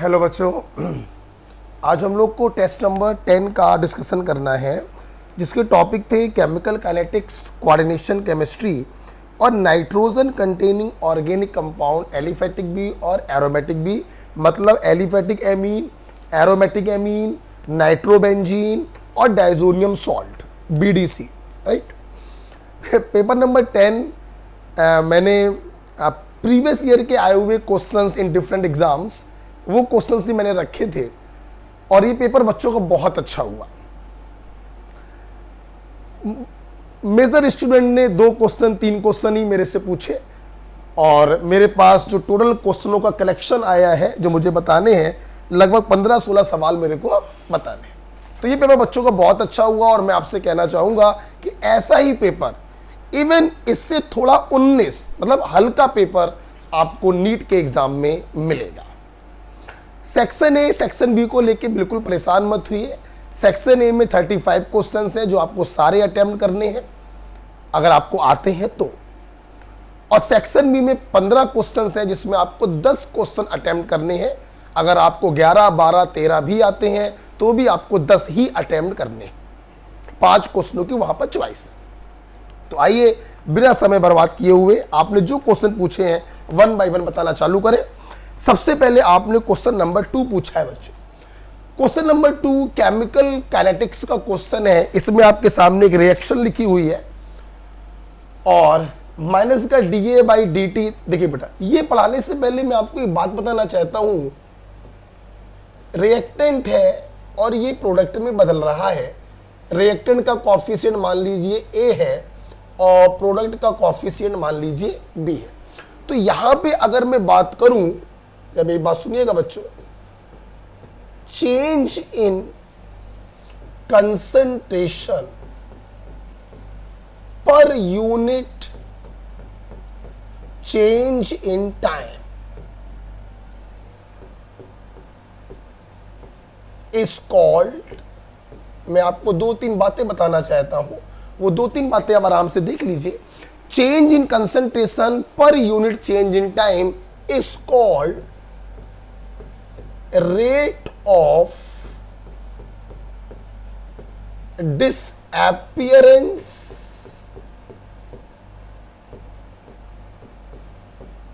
Hello बच्चों, आज हम लोग को टेस्ट नंबर 10 का डिस्कशन करना है, जिसके टॉपिक थे केमिकल काइनेटिक्स, कोऑर्डिनेशन केमिस्ट्री और nitrogen containing organic compound, aliphatic B और एरोमेटिक बी। मतलब aliphatic amine, aromatic amine, nitrobenzene और diazonium salt, BDC. Right. Paper number 10 मैंने प्रीवियस ईयर के आए हुए क्वेश्चंस इन डिफरेंट एग्जाम्स, वो क्वेश्चंस भी मैंने रखे थे और ये पेपर बच्चों का बहुत अच्छा हुआ। मेजर स्टूडेंट ने 2 क्वेश्चन 3 क्वेश्चन ही मेरे से पूछे और मेरे पास जो टोटल क्वेश्चनों का कलेक्शन आया है जो मुझे बताने हैं, लगभग 15-16 सवाल मेरे को बताने हैं। तो ये पेपर बच्चों का बहुत अच्छा हुआ और मैं आपसे कहना चाहूंगा कि ऐसा ही पेपर, इवन इससे थोड़ा 19 मतलब हल्का पेपर आपको नीट के एग्जाम में मिलेगा। सेक्शन ए सेक्शन बी को लेके बिल्कुल परेशान मत हुइए। सेक्शन ए में 35 क्वेश्चंस हैं जो आपको सारे अटेम्प्ट करने हैं अगर आपको आते हैं तो, और सेक्शन बी में 15 क्वेश्चंस हैं जिसमें आपको 10 क्वेश्चन अटेम्प्ट करने हैं। अगर आपको 11, 12, 13 भी आते हैं तो भी आपको 10 ही अटेम्प्ट करने हैं। 5 क्वेश्चनों की वहां पर चॉइस है। तो आइए बिना समय बर्बाद किए हुए आपने जो क्वेश्चन पूछे हैं 1 बाय 1 बताना चालू करें। सबसे पहले आपने क्वेश्चन नंबर 2 पूछा है बच्चों। क्वेश्चन नंबर 2 केमिकल काइनेटिक्स का क्वेश्चन है। इसमें आपके सामने एक रिएक्शन लिखी हुई है और माइनस का डीए बाई डी टी। देखिए बेटा, ये पढ़ाने से पहले मैं आपको एक बात बताना चाहता हूं। रिएक्टेंट है और ये प्रोडक्ट में बदल रहा है। रिएक्टेंट का कॉफिशिएंट मान लीजिए ए है और प्रोडक्ट का कॉफिशिएंट मान लीजिए बी है। तो यहां पे अगर मैं बात करूं, या मेरी बात सुनिएगा बच्चों, चेंज इन कंसंट्रेशन पर unit change in time is called. मैं आपको 2-3 बातें बताना चाहता हूं, वो 2-3 बातें आप आराम से देख लीजिए। चेंज इन कंसंट्रेशन पर unit change in time is called rate of disappearance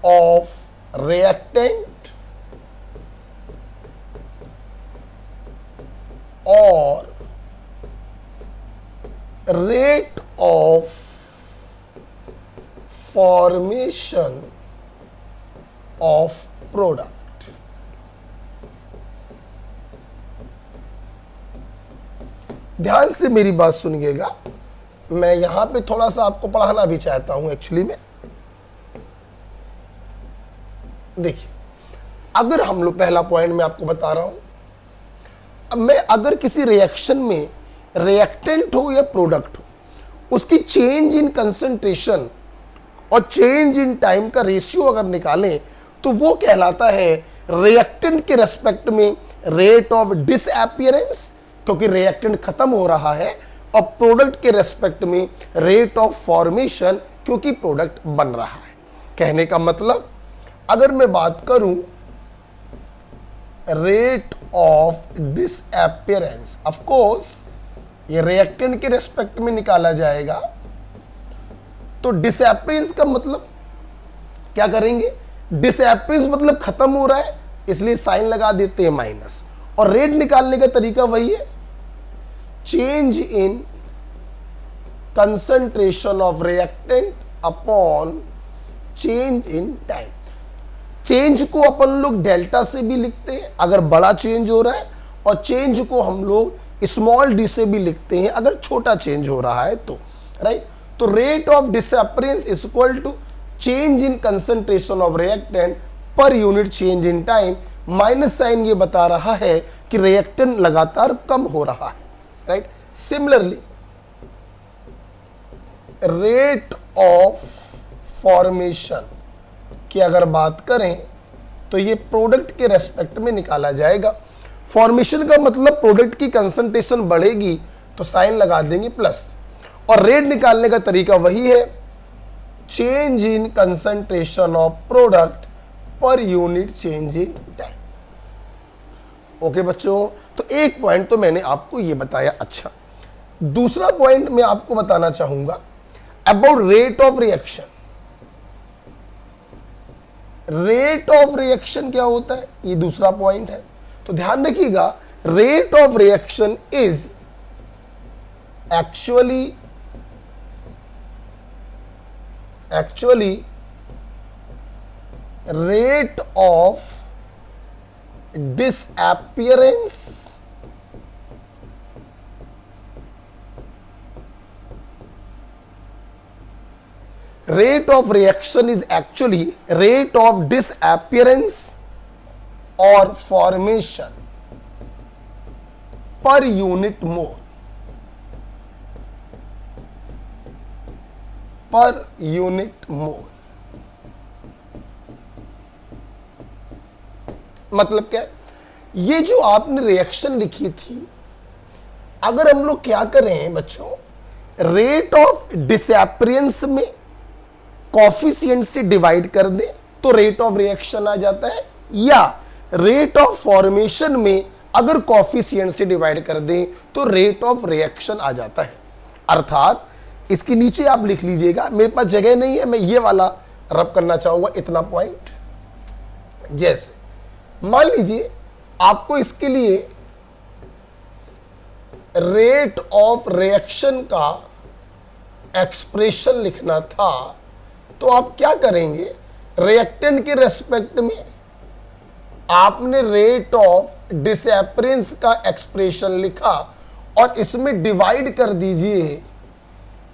of reactant or rate of formation of product। ध्यान से मेरी बात सुनिएगा, मैं यहां पे थोड़ा सा आपको पढ़ाना भी चाहता हूं एक्चुअली में। देखिए, अगर हम लोग, पहला पॉइंट मैं आपको बता रहा हूं, अब मैं अगर किसी रिएक्शन में रिएक्टेंट हो या प्रोडक्ट हो, उसकी चेंज इन कंसंट्रेशन और चेंज इन टाइम का रेशियो अगर निकालें तो वो कहलाता है रिएक्टेंट के रेस्पेक्ट में रेट ऑफ डिसअपीयरेंस, क्योंकि रिएक्टेंट खत्म हो रहा है, और प्रोडक्ट के रेस्पेक्ट में रेट ऑफ फॉर्मेशन, क्योंकि प्रोडक्ट बन रहा है। कहने का मतलब, अगर मैं बात करूं rate of disappearance, of course ये रिएक्टेंट के रेस्पेक्ट में निकाला जाएगा, तो डिसअपीयरेंस का मतलब क्या करेंगे, डिसअपीयरेंस मतलब खत्म हो रहा है, इसलिए साइन लगा देते हैं माइनस, और रेट निकालने का तरीका वही है, change in concentration of reactant upon change in time. Change को अपन लोग डेल्टा से भी लिखते हैं अगर बड़ा चेंज हो रहा है, और चेंज को हम लोग स्मॉल डी से भी लिखते हैं अगर छोटा चेंज हो रहा है तो। राइट। तो rate of disappearance is equal to change in concentration of reactant per unit change in time. Minus sign ये बता रहा है कि रिएक्टेंट लगातार कम हो रहा है। Right. Similarly rate of formation की अगर बात करें तो ये प्रोडक्ट के रेस्पेक्ट में निकाला जाएगा। फॉर्मेशन का मतलब प्रोडक्ट की कंसंट्रेशन बढ़ेगी तो साइन लगा देंगे प्लस, और रेट निकालने का तरीका वही है, change in concentration of product पर unit change in time. Okay बच्चों, तो एक पॉइंट तो मैंने आपको ये बताया। अच्छा, दूसरा पॉइंट मैं आपको बताना चाहूंगा about rate of reaction. Rate of reaction क्या होता है, ये दूसरा पॉइंट है, तो ध्यान रखिएगा। Rate of reaction is actually rate of disappearance rate of reaction is actually rate of disappearance or formation per unit mole मतलब क्या, ये जो आपने रिएक्शन लिखी थी, अगर हम लोग क्या करें बच्चों, रेट ऑफ डिसएपीरेंस में कॉफिशिएंट से डिवाइड कर दें तो रेट ऑफ रिएक्शन आ जाता है, या रेट ऑफ फॉर्मेशन में अगर कॉफिशिएंट से डिवाइड कर दें तो रेट ऑफ रिएक्शन आ जाता है। अर्थात इसके नीचे आप लिख लीजिएगा, मेरे पास जगह नहीं है, मैं ये वाला रब करना चाहूंगा इतना पॉइंट। जैसे मान लीजिए आपको इसके लिए रेट ऑफ रिएक्शन का एक्सप्रेशन लिखना था, तो आप क्या करेंगे, रिएक्टेंट के रेस्पेक्ट में आपने रेट ऑफ डिसएपीरेंस का एक्सप्रेशन लिखा और इसमें डिवाइड कर दीजिए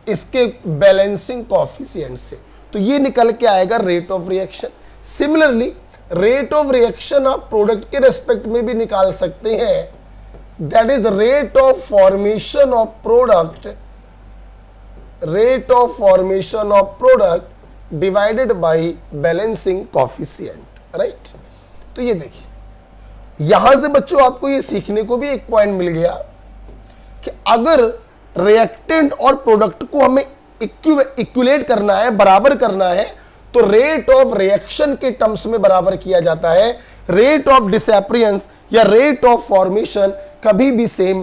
इसके बैलेंसिंग कॉफिशिएंट से, तो ये निकल के आएगा rate of reaction. Similarly rate of reaction आप प्रोडक्ट के रेस्पेक्ट में भी निकाल सकते हैं, that is rate of formation of product, rate of formation of product divided by balancing coefficient, right. तो ये देखिए, यहां से बच्चों आपको ये सीखने को भी एक पॉइंट मिल गया कि अगर रिएक्टेंट और प्रोडक्ट को हमें इक्विलेट करना है, बराबर करना है, तो रेट ऑफ रिएक्शन के टर्म्स में बराबर किया जाता है। रेट ऑफ डिसएपीरेंस या रेट ऑफ फॉर्मेशन कभी भी सेम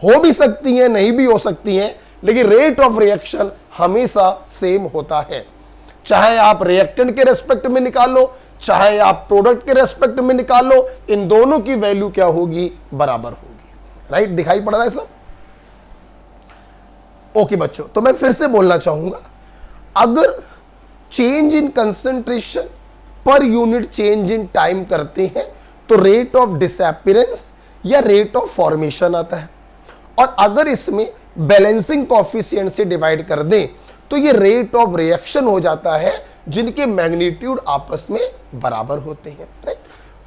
हो भी सकती है, नहीं भी हो सकती है, लेकिन रेट ऑफ रिएक्शन हमेशा सेम होता है। चाहे आप रिएक्टेंट के रेस्पेक्ट में निकालो, चाहे आप प्रोडक्ट के रेस्पेक्ट में निकालो, इन दोनों की वैल्यू क्या होगी, बराबर होगी, राइट। दिखाई पड़ रहा है सब? ओके बच्चों, तो मैं फिर से बोलना चाहूंगा, अगर चेंज इन कंसंट्रेशन पर यूनिट चेंज इन टाइम करते हैं तो रेट ऑफ डिसएपीरेंस या रेट ऑफ फॉर्मेशन आता है, और अगर इसमें बैलेंसिंग कॉफिशिएंट से डिवाइड कर दें तो ये रेट ऑफ रिएक्शन हो जाता है, जिनके मैग्नीट्यूड आपस में बराबर होते हैं, राइट।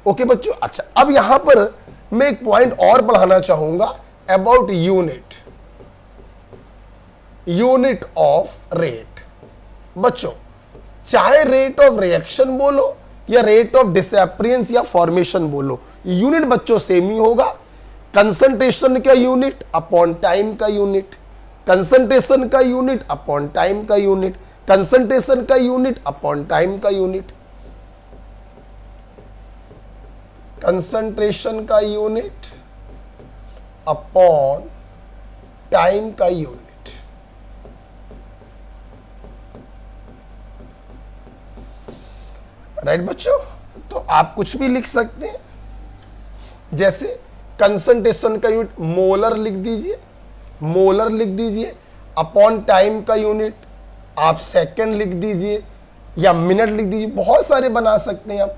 ओके बच्चों, अच्छा अब यहां पर मैं एक पॉइंट और बढ़ाना चाहूंगा अबाउट यूनिट ऑफ रेट। बच्चों, चाहे रेट ऑफ रिएक्शन बोलो या रेट ऑफ डिसएपीरेंस या फॉर्मेशन बोलो, यूनिट बच्चों सेम ही होगा। कंसंट्रेशन का यूनिट अपॉन टाइम का यूनिट, कंसंट्रेशन का यूनिट अपॉन टाइम का यूनिट, कंसंट्रेशन का यूनिट अपॉन टाइम का यूनिट, कंसंट्रेशन का यूनिट अपॉन टाइम का यूनिट। राइट बच्चों, तो आप कुछ भी लिख सकते हैं, जैसे कंसंट्रेशन का यूनिट मोलर लिख दीजिए, मोलर लिख दीजिए, अपॉन टाइम का यूनिट आप सेकंड लिख दीजिए या मिनट लिख दीजिए, बहुत सारे बना सकते हैं आप,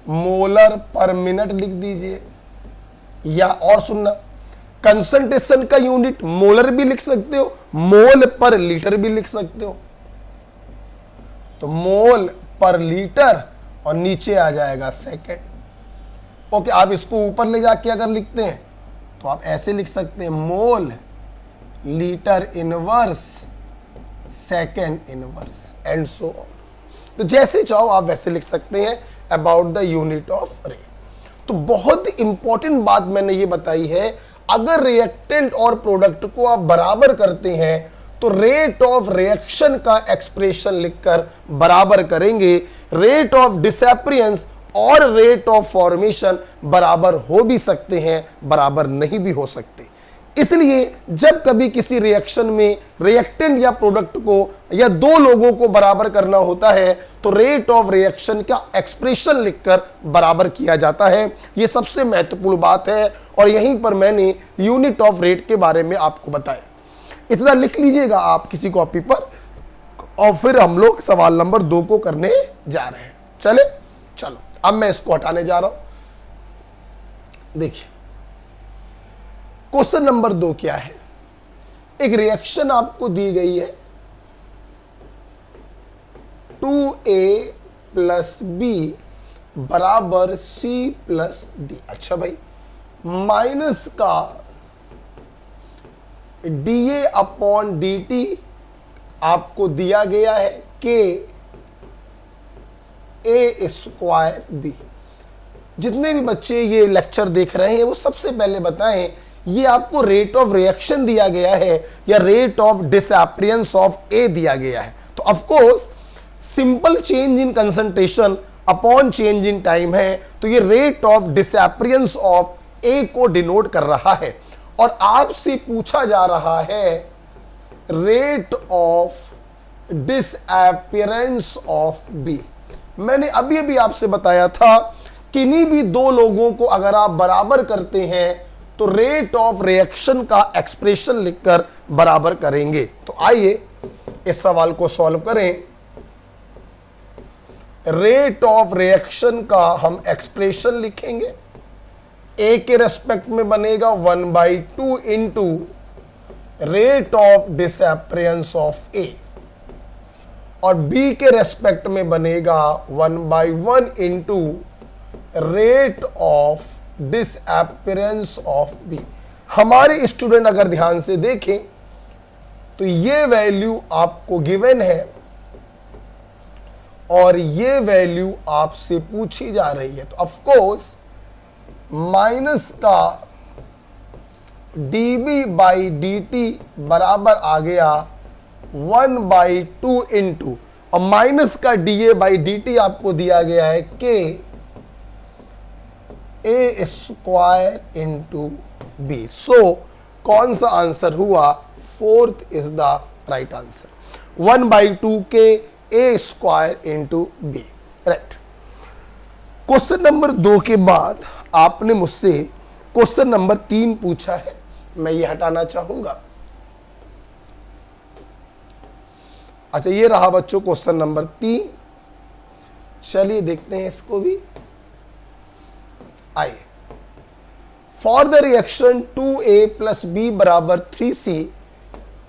मोलर पर मिनट लिख दीजिए, या और सुनना, कंसंट्रेशन का यूनिट मोलर भी लिख सकते हो, मोल पर लीटर भी लिख सकते हो, तो मोल पर लीटर और नीचे आ जाएगा सेकंड। ओके, आप इसको ऊपर ले जाके अगर लिखते हैं तो आप ऐसे लिख सकते हैं, mole litre inverse second inverse and so on. तो जैसे चाहो आप वैसे लिख सकते हैं about the unit of rate. तो बहुत इंपॉर्टेंट बात मैंने ये बताई है, अगर रिएक्टेंट और प्रोडक्ट को आप बराबर करते हैं तो रेट ऑफ रिएक्शन का एक्सप्रेशन लिखकर बराबर करेंगे रेट ऑफ डिसएपीरेंस और रेट ऑफ फॉर्मेशन बराबर हो भी सकते हैं, बराबर नहीं भी हो सकते। इसलिए जब कभी किसी रिएक्शन में रिएक्टेंट या प्रोडक्ट को या दो लोगों को बराबर करना होता है तो रेट ऑफ रिएक्शन का एक्सप्रेशन लिखकर बराबर किया जाता है। यह सबसे महत्वपूर्ण बात है और यहीं पर मैंने यूनिट ऑफ रेट के बारे में आपको बताया। इतना लिख लीजिएगा आप किसी कॉपी पर और फिर हम लोग सवाल नंबर 2 को करने जा रहे हैं। चलो अब मैं इसको हटाने जा रहा हूं। देखिए क्वेश्चन नंबर 2 क्या है। एक रिएक्शन आपको दी गई है 2A + B बराबर C + D। अच्छा भाई, माइनस का dA/dt आपको दिया गया है KA²B। जितने भी बच्चे ये लेक्चर देख रहे हैं वो सबसे पहले बताएं ये आपको रेट ऑफ रिएक्शन दिया गया है या रेट ऑफ डिसअपीयरेंस ऑफ ए दिया गया है। तो of course simple change in concentration upon change in time है, तो ये रेट ऑफ डिसअपीयरेंस ऑफ ए को डिनोट कर रहा है। और आपसे पूछा जा रहा है rate of disappearance of B. मैंने अभी अभी आपसे बताया था किन्हीं भी दो लोगों को अगर आप बराबर करते हैं तो रेट ऑफ रिएक्शन का एक्सप्रेशन लिखकर बराबर करेंगे। तो आइए इस सवाल को सॉल्व करें। रेट ऑफ रिएक्शन का हम एक्सप्रेशन लिखेंगे। ए के रेस्पेक्ट में बनेगा 1/2 into rate of disappearance of A और बी के रेस्पेक्ट में बनेगा 1/1 into rate of disappearance of B. हमारे स्टूडेंट अगर ध्यान से देखें तो ये वैल्यू आपको गिवन है और ये वैल्यू आपसे पूछी जा रही है। तो ऑफ कोर्स माइनस का dB/dt बराबर आ गया 1/2 इंटू और माइनस का dA/dt आपको दिया गया है KA² इंटू बी। सो कौन सा आंसर हुआ? 4th is the right answer. 1/2 KA² into B. Right. Question number 2 के बाद आपने मुझसे क्वेश्चन नंबर 3 पूछा है, मैं ये हटाना चाहूंगा। अच्छा, ये रहा बच्चों क्वेश्चन नंबर 3। चलिए देखते हैं इसको भी। आइए, for the reaction 2A + B बराबर 3C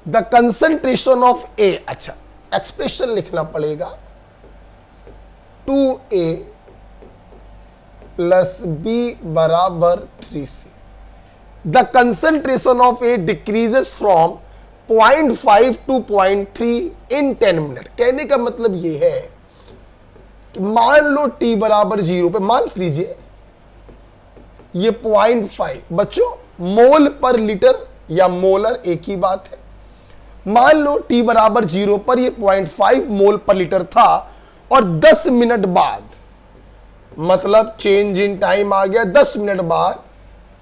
the concentration of A। अच्छा, एक्सप्रेशन लिखना पड़ेगा 2A + B बराबर 3C। The concentration of A decreases from 0.5 to 0.3 in 10 minute. कहने का मतलब ये है कि मान लो t बराबर 0 पे मान लीजिए ये 0.5 बच्चों मोल पर लीटर या मोलर एक ही बात है। मान लो t बराबर 0 पर ये 0.5 मोल पर लीटर था और 10 मिनट बाद मतलब चेंज इन टाइम आ गया, 10 मिनट बाद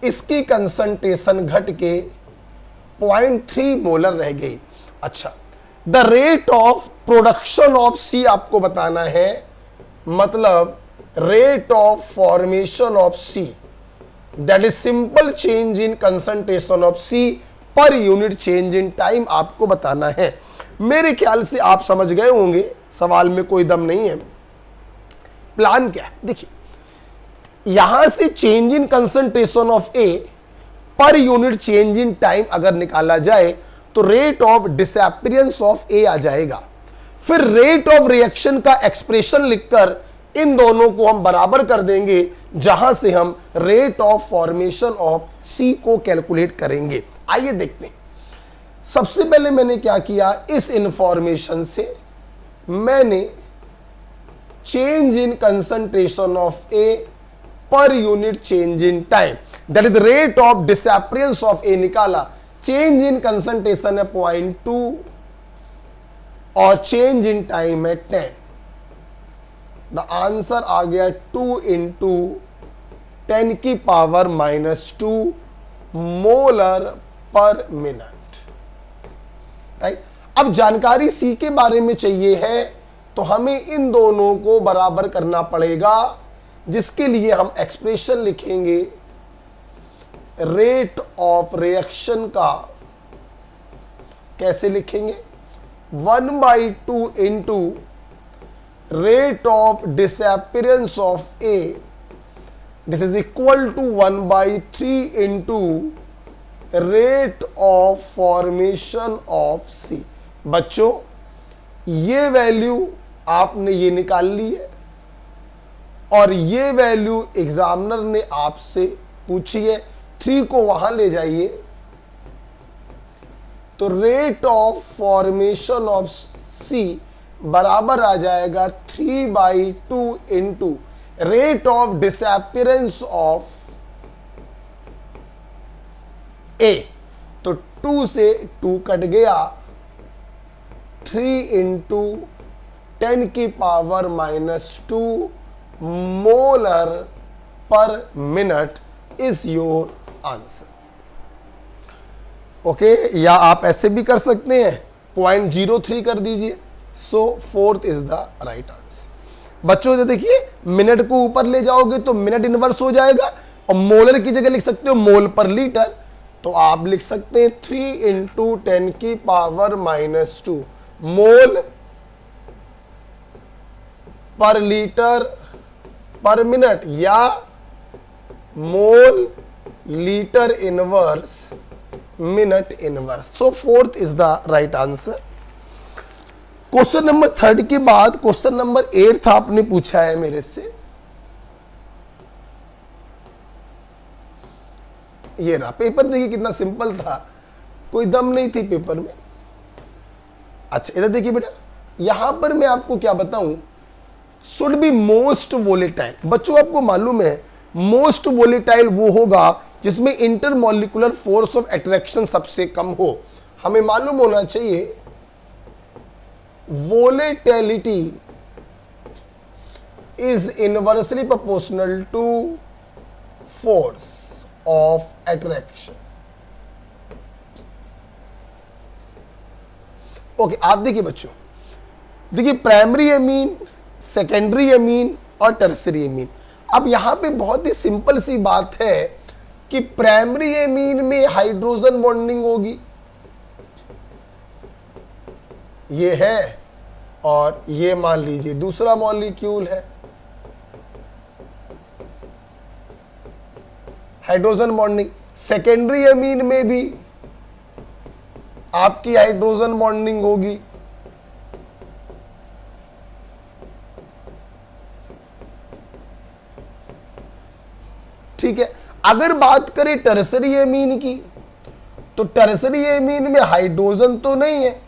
इसकी कंसंट्रेशन घट के 0.3 मोलर रह गई। अच्छा, the rate of production of C आपको बताना है, मतलब rate of formation of C that is simple change in concentration of C per unit change in time आपको बताना है। मेरे ख्याल से आप समझ गए होंगे, सवाल में कोई दम नहीं है। प्लान क्या है देखिए, यहां से change in concentration of A per unit change in time अगर निकाला जाए तो रेट ऑफ डिसअपीयरेंस ऑफ ए आ जाएगा। फिर रेट ऑफ रिएक्शन का एक्सप्रेशन लिखकर इन दोनों को हम बराबर कर देंगे, जहां से हम रेट ऑफ फॉर्मेशन ऑफ सी को कैलकुलेट करेंगे। आइए देखते हैं। सबसे पहले मैंने क्या किया, इस इंफॉर्मेशन से मैंने change in concentration of A per unit change in time that is rate of disappearance of A निकाला। चेंज इन कंसंट्रेशन है 0.2 और चेंज इन टाइम है 10। द आंसर आ गया 2 into 10⁻⁻² molar per minute. Right, अब जानकारी सी के बारे में चाहिए है तो हमें इन दोनों को बराबर करना पड़ेगा, जिसके लिए हम एक्सप्रेशन लिखेंगे रेट ऑफ रिएक्शन का। कैसे लिखेंगे? 1/2 into rate of disappearance of A, this is equal to 1/3 into rate of formation of C. बच्चों, ये वैल्यू आपने ये निकाल ली है और ये वैल्यू एग्जामिनर ने आपसे पूछी है। 3 को वहां ले जाइए तो rate of formation of C बराबर आ जाएगा 3/2 into rate of disappearance of A. तो 2 से 2 कट गया, 3 into 10⁻⁻² molar per minute is your answer. Okay, या आप ऐसे भी कर सकते हैं, 0.03 कर दीजिए। सो 4th is the right answer. बच्चों, देखिए मिनट को ऊपर ले जाओगे तो मिनट इनवर्स हो जाएगा और मोलर की जगह लिख सकते हो मोल पर लीटर। तो आप लिख सकते हैं 3 इंटू 10⁻⁻² मोल पर लीटर पर मिनट या mole litre inverse minute inverse. So 4th is the right answer. Question number 3 के बाद क्वेश्चन नंबर 8 आपने पूछा है मेरे से। ये रहा पेपर, देखिए कितना सिंपल था, कोई दम नहीं थी पेपर में। अच्छा, इधर देखिए बेटा, यहां पर मैं आपको क्या बताऊं, शुड बी मोस्ट वोलेटाइल। बच्चों, आपको मालूम है मोस्ट वोलेटाइल वो होगा जिसमें इंटरमॉलिक्यूलर फोर्स ऑफ अट्रैक्शन सबसे कम हो। हमें मालूम होना चाहिए volatility is inversely proportional to force of attraction. Okay, आप देखिए बच्चों, देखिए प्राइमरी एमीन, सेकेंडरी एमीन और टर्सरी एमीन। अब यहां पे बहुत ही सिंपल सी बात है कि प्राइमरी एमीन में हाइड्रोजन बॉन्डिंग होगी, ये है, और ये मान लीजिए दूसरा मॉलिक्यूल है, हाइड्रोजन बॉन्डिंग। सेकेंडरी एमीन में भी आपकी हाइड्रोजन बॉन्डिंग होगी, ठीक है। अगर बात करें टर्सरी एमीन की, तो टर्सरी एमीन में हाइड्रोजन तो नहीं है,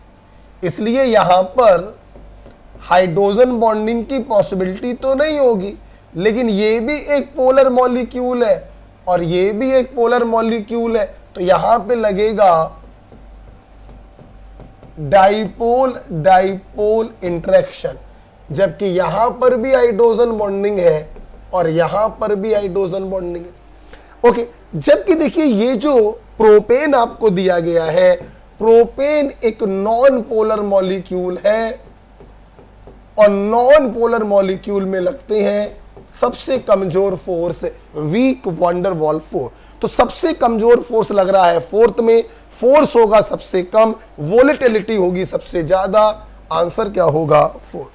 इसलिए यहां पर हाइड्रोजन बॉन्डिंग की पॉसिबिलिटी तो नहीं होगी। लेकिन ये भी एक पोलर मॉलिक्यूल है और ये भी एक पोलर मॉलिक्यूल है, तो यहां पे लगेगा डाइपोल डाइपोल इंटरेक्शन, जबकि यहां पर भी हाइड्रोजन बॉन्डिंग है और यहां पर भी हाइड्रोजन बॉन्डिंग है। ओके, जबकि देखिए ये जो प्रोपेन आपको दिया गया है, प्रोपेन एक नॉन पोलर मॉलिक्यूल है और नॉन पोलर मॉलिक्यूल में लगते हैं सबसे कमजोर force week wonder wall force. तो सबसे कमजोर फोर्स लग रहा है 4th में, फोर्स होगा सबसे कम, वोलेटिलिटी होगी सबसे ज्यादा। आंसर क्या होगा? 4।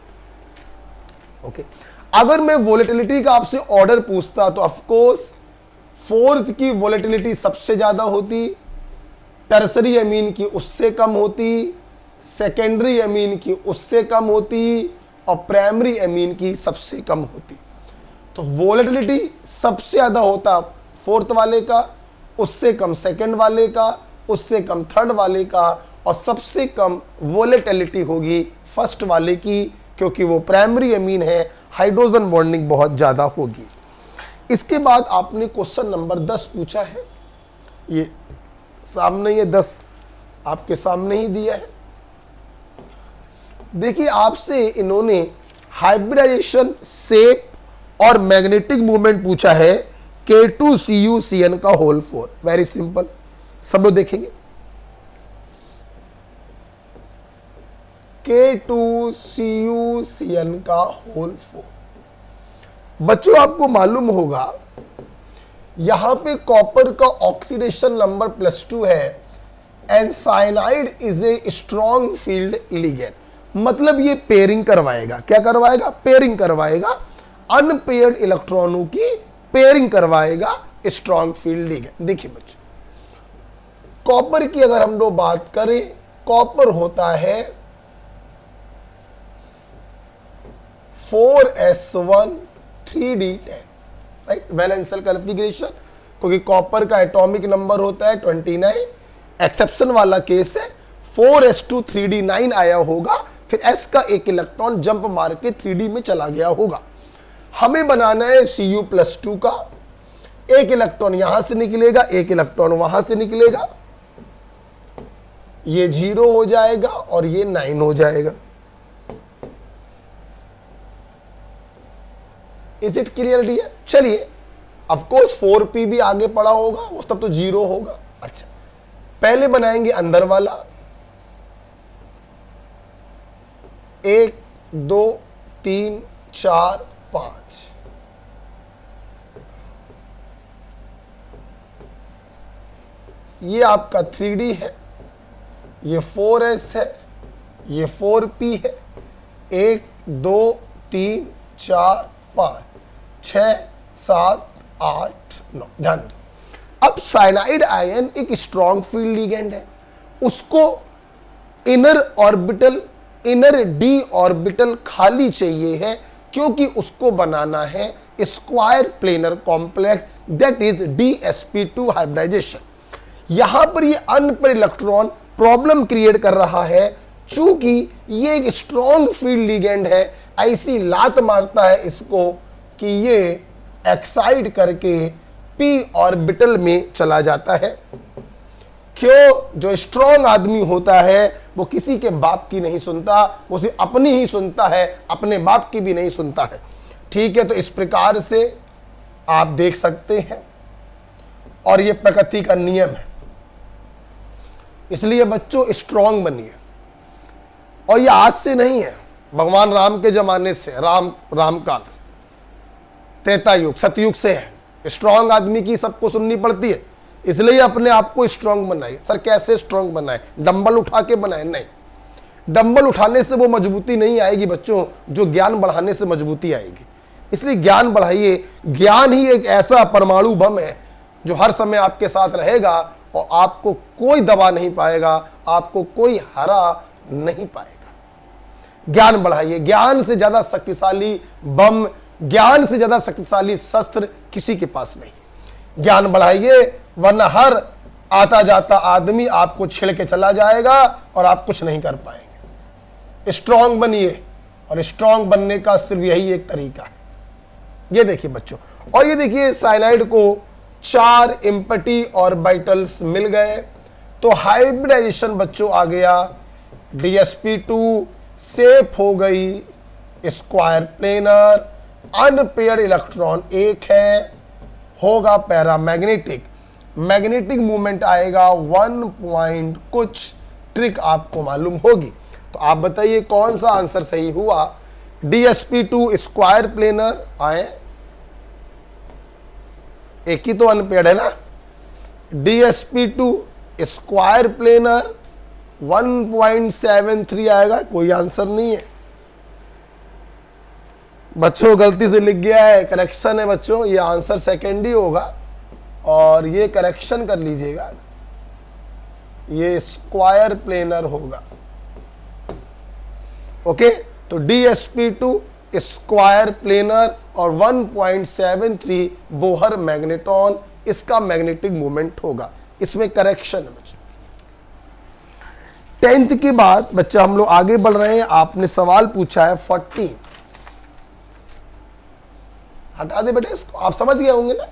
ओके, अगर मैं वोलेटिलिटी का आपसे ऑर्डर पूछता तो ऑफ कोर्स 4th की वोलेटिलिटी सबसे ज्यादा होती, टर्सरी एमीन की उससे कम होती, सेकेंडरी एमीन की उससे कम होती और प्राइमरी एमीन की सबसे कम होती। तो वोलेटिलिटी सबसे ज्यादा होता 4th वाले का, उससे कम सेकंड वाले का, उससे कम थर्ड वाले का, और सबसे कम वोलेटिलिटी होगी फर्स्ट वाले की, क्योंकि वो प्राइमरी एमीन है, हाइड्रोजन बॉन्डिंग बहुत ज्यादा होगी। इसके बाद आपने क्वेश्चन नंबर 10 पूछा है, ये सामने, ये 10 आपके सामने ही दिया है। देखिए आपसे इन्होंने हाइब्रिडाइजेशन, शेप और मैग्नेटिक मूवमेंट पूछा है K2CuCN का होल 4। वेरी सिंपल, सब लोग देखेंगे। K2CuCN का होल 4। बच्चों आपको मालूम होगा यहां पे कॉपर का ऑक्सीडेशन नंबर +2 है and cyanide is a strong field ligand. मतलब ये पेयरिंग करवाएगा। क्या करवाएगा? पेयरिंग करवाएगा। अनपेयर्ड इलेक्ट्रॉनों की पेयरिंग करवाएगा स्ट्रॉन्ग फील्ड लिगेंड। देखिए बच्चों, कॉपर की अगर हम लोग बात करें, कॉपर होता है 4s1 3d10, right, valence shell configuration, क्योंकि कॉपर का एटॉमिक नंबर होता है 29। एक्सेप्शन वाला केस है, 4s2 3d9 आया होगा, फिर s का एक इलेक्ट्रॉन जंप मार के 3d में चला गया होगा। हमें बनाना है Cu+2 का। एक इलेक्ट्रॉन यहां से निकलेगा, एक इलेक्ट्रॉन वहां से निकलेगा, ये 0 हो जाएगा और ये 9 हो जाएगा। Is it clear dear? चलिए, ऑफकोर्स 4p भी आगे पड़ा होगा, वो तब तो 0 होगा। अच्छा, पहले बनाएंगे अंदर वाला। 1 2 3 4 5। ये आपका 3d है, ये 4s है, ये 4p है। 1 2 3 4 5 6 7 8 9। ध्यान दो, अब साइनाइड आयन एक स्ट्रॉन्ग फील्ड लिगेंड है, उसको inner orbital, inner D orbital खाली चाहिए है, क्योंकि उसको बनाना है square planar complex, that is DsP2 hybridization. यहां पर ये अनपेयर्ड इलेक्ट्रॉन प्रॉब्लम क्रिएट कर रहा है, चूंकि ये एक स्ट्रॉन्ग फील्ड लिगेंड है, ऐसी लात मारता है इसको कि ये एक्साइड करके p ऑर्बिटल में चला जाता है। क्यों? जो स्ट्रॉन्ग आदमी होता है वो किसी के बाप की नहीं सुनता, वो सिर्फ अपनी ही सुनता है, अपने बाप की भी नहीं सुनता है। ठीक है, तो इस प्रकार से आप देख सकते हैं, और ये प्रकृति का नियम है। इसलिए बच्चों स्ट्रॉन्ग बनिए, और ये आज से नहीं है, भगवान राम के जमाने से, राम काल से, त्रेता युग, सतयुग से है। स्ट्रॉन्ग आदमी की सबको सुननी पड़ती है, इसलिए अपने आप को स्ट्रॉन्ग बनाए। सर कैसे स्ट्रॉन्ग बनाए? डंबल उठा के बनाए? नहीं, डंबल उठाने से वो मजबूती नहीं आएगी बच्चों, जो ज्ञान बढ़ाने से मजबूती आएगी। इसलिए ज्ञान बढ़ाइए। ज्ञान ही एक ऐसा परमाणु बम है जो हर समय आपके साथ रहेगा और आपको कोई दबा नहीं पाएगा, आपको कोई हरा नहीं पाएगा। ज्ञान बढ़ाइए। ज्ञान से ज्यादा शक्तिशाली बम, ज्ञान से ज्यादा शक्तिशाली शस्त्र किसी के पास नहीं। ज्ञान बढ़ाइए, वरना हर आता जाता आदमी आपको छेड़ के चला जाएगा और आप कुछ नहीं कर पाएंगे। स्ट्रॉन्ग बनिए, और स्ट्रॉन्ग बनने का सिर्फ यही एक तरीका है। ये देखिए बच्चों, और ये देखिए साइनाइड को 4 एम्प्टी ऑर्बिटल्स मिल गए, तो हाइब्रिडाइजेशन बच्चों आ गया। DsP2 शेप हो गई स्क्वायर प्लेनर, अनपेयर्ड इलेक्ट्रॉन एक है, होगा पैरामैग्नेटिक। मैग्नेटिक मूवमेंट आएगा 1 पॉइंट कुछ, ट्रिक आपको मालूम होगी। तो आप बताइए कौन सा आंसर सही हुआ? DsP2 स्क्वायर प्लेनर आए, एक ही तो अनपेयर्ड है ना। DsP2 स्क्वायर प्लेनर 1.73 आएगा, कोई आंसर नहीं है बच्चों, गलती से लिख गया है, करेक्शन है बच्चों, ये आंसर सेकेंड ही होगा, और ये करेक्शन कर लीजिएगा, ये स्क्वायर प्लेनर होगा। ओके, तो DsP2 स्क्वायर प्लेनर और 1.73 बोहर मैग्नेटॉन, इसका मैग्नेटिक मूवमेंट होगा। इसमें करेक्शन है बच्चों। 10th के बाद बच्चा हम लोग आगे बढ़ रहे हैं। आपने सवाल पूछा है 14, हटा दे बेटे इसको, आप समझ गए होंगे ना।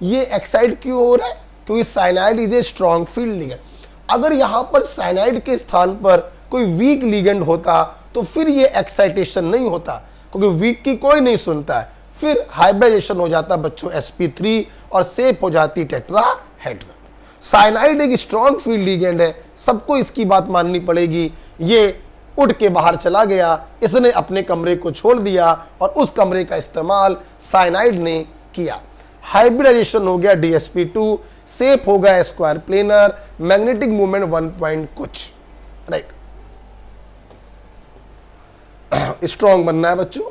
ये एक्साइड क्यों हो रहा है? क्योंकि cyanide is a strong field ligand. अगर यहां पर साइनाइड के स्थान पर कोई वीक लिगेंड होता तो फिर ये एक्साइटेशन नहीं होता। क्योंकि वीक की कोई नहीं सुनता है। फिर हाइब्रिडाइजेशन हो जाता बच्चों sp3 और सेप हो जाती टेट्राहेड्रल। साइनाइड एक स्ट्रॉन्ग फील्ड लिगेंड है, सबको इसकी बात माननी पड़ेगी। ये उड़ के बाहर चला गया, इसने अपने कमरे को छोड़ दिया और उस कमरे का इस्तेमाल साइनाइड ने किया। हाइब्रिडाइजेशन हो गया dsp2, सेप हो गया square planar, magnetic movement 1 point कुछ, राइट। स्ट्रॉन्ग बनना है बच्चों।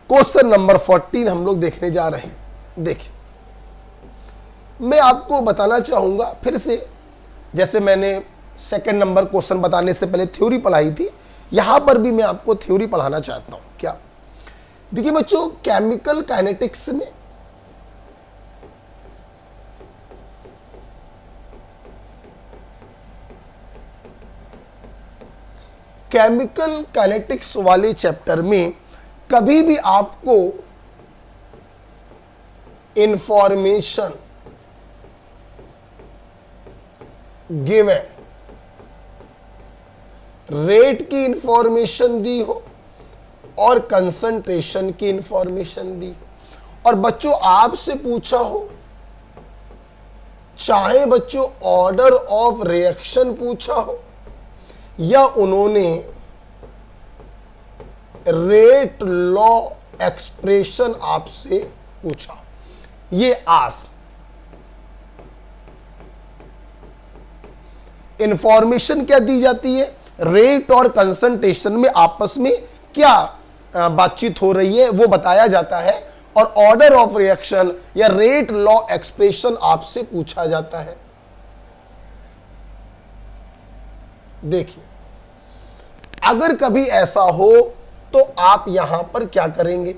क्वेश्चन नंबर 14 हम लोग देखने जा रहे हैं। देखिए, मैं आपको बताना चाहूंगा फिर से, जैसे मैंने सेकंड नंबर क्वेश्चन बताने से पहले थ्योरी पढ़ाई थी, यहां पर भी मैं आपको थ्योरी पढ़ाना चाहता हूं। क्या? देखिए बच्चों, केमिकल काइनेटिक्स में केमिकल काइनेटिक्स वाले चैप्टर में कभी भी आपको इंफॉर्मेशन गिवन, रेट की इंफॉर्मेशन दी हो और कंसंट्रेशन की इंफॉर्मेशन दी हो, और बच्चों आपसे पूछा हो, चाहे बच्चों ऑर्डर ऑफ रिएक्शन पूछा हो या उन्होंने रेट लॉ एक्सप्रेशन आपसे पूछा, ये आस इंफॉर्मेशन क्या दी जाती है, रेट और कंसंट्रेशन में आपस में क्या बातचीत हो रही है वो बताया जाता है, और ऑर्डर ऑफ रिएक्शन या रेट लॉ एक्सप्रेशन आपसे पूछा जाता है। देखिए, अगर कभी ऐसा हो तो आप यहां पर क्या करेंगे,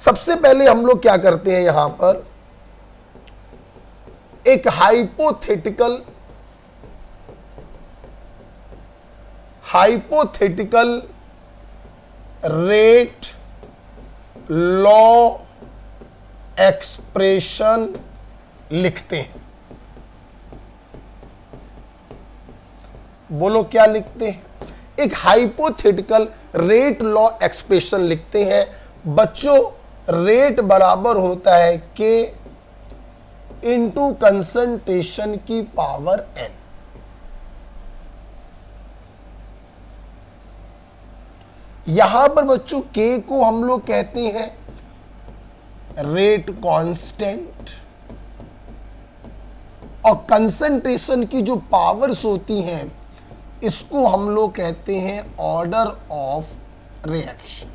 सबसे पहले हम लोग क्या करते हैं, यहां पर एक हाइपोथेटिकल रेट लॉ एक्सप्रेशन लिखते हैं। बोलो क्या लिखते हैं? एक हाइपोथेटिकल रेट लॉ एक्सप्रेशन लिखते हैं। बच्चों, रेट बराबर होता है K इंटू कंसंट्रेशन की पावर N। यहां पर बच्चों K को हम लोग कहते हैं रेट कांस्टेंट, और कंसंट्रेशन की जो पावर्स होती हैं इसको हम लोग कहते हैं ऑर्डर ऑफ रिएक्शन।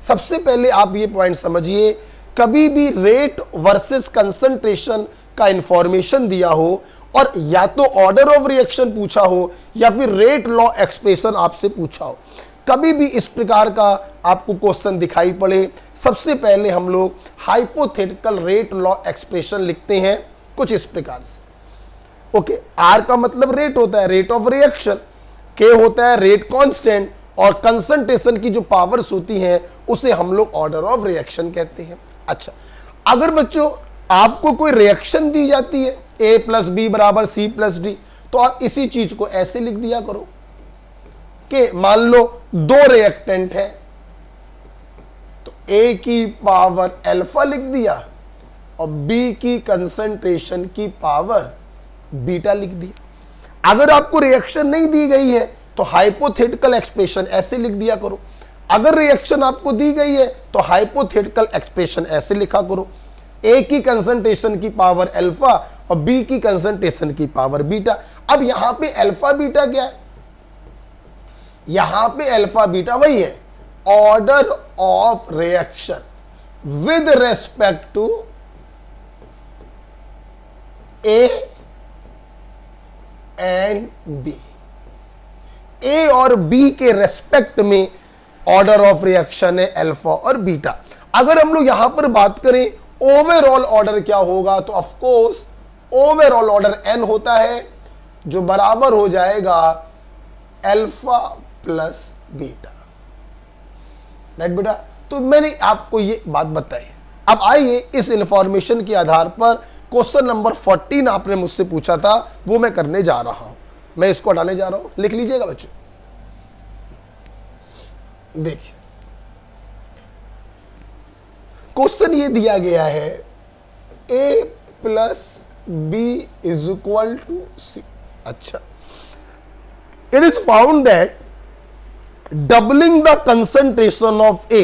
सबसे पहले आप ये पॉइंट समझिए, कभी भी रेट वर्सेस कंसंट्रेशन का इंफॉर्मेशन दिया हो और या तो ऑर्डर ऑफ रिएक्शन पूछा हो या फिर रेट लॉ एक्सप्रेशन आपसे पूछा हो, कभी भी इस प्रकार का आपको क्वेश्चन दिखाई पड़े, सबसे पहले हम लोग हाइपोथेटिकल रेट लॉ एक्सप्रेशन लिखते हैं कुछ इस प्रकार से। ओके, आर का मतलब रेट होता है, रेट ऑफ रिएक्शन, के होता है रेट कांस्टेंट, और कंसंट्रेशन की जो पावर्स होती हैं उसे हम लोग ऑर्डर ऑफ रिएक्शन कहते हैं। अच्छा, अगर बच्चों आपको कोई रिएक्शन दी जाती है A प्लस बी बराबर C प्लस डी, तो आप इसी चीज को ऐसे लिख दिया करो कि मान लो दो रिएक्टेंट है, तो A की पावर अल्फा लिख दिया और B की कंसंट्रेशन की पावर बीटा लिख दिया। अगर आपको रिएक्शन नहीं दी गई है तो हाइपोथेटिकल एक्सप्रेशन ऐसे लिख दिया करो। अगर रिएक्शन आपको दी गई है तो हाइपोथेटिकल एक्सप्रेशन ऐसे लिखा करो, A की कंसंट्रेशन की पावर अल्फा और B की कंसंट्रेशन की पावर बीटा। अब यहां पे अल्फा बीटा क्या है? यहां पे अल्फा बीटा वही है, order of reaction with respect to A and B। A और B के रेस्पेक्ट में ऑर्डर ऑफ रिएक्शन है अल्फा और बीटा। अगर हम लोग यहां पर बात करें ओवरऑल ऑर्डर क्या होगा, तो of course overall order n होता है, जो बराबर हो जाएगा अल्फा प्लस बीटा। राइट बेटा, तो मैंने आपको ये बात बताई। अब आइए इस इंफॉर्मेशन के आधार पर क्वेश्चन नंबर 14 आपने मुझसे पूछा था, वो मैं करने जा रहा हूं। मैं इसको हटाने जा रहा हूं, लिख लीजिएगा बच्चों। देखिए, क्वेश्चन ये दिया गया है a plus B is equal to C. अच्छा, it is found that doubling the concentration of A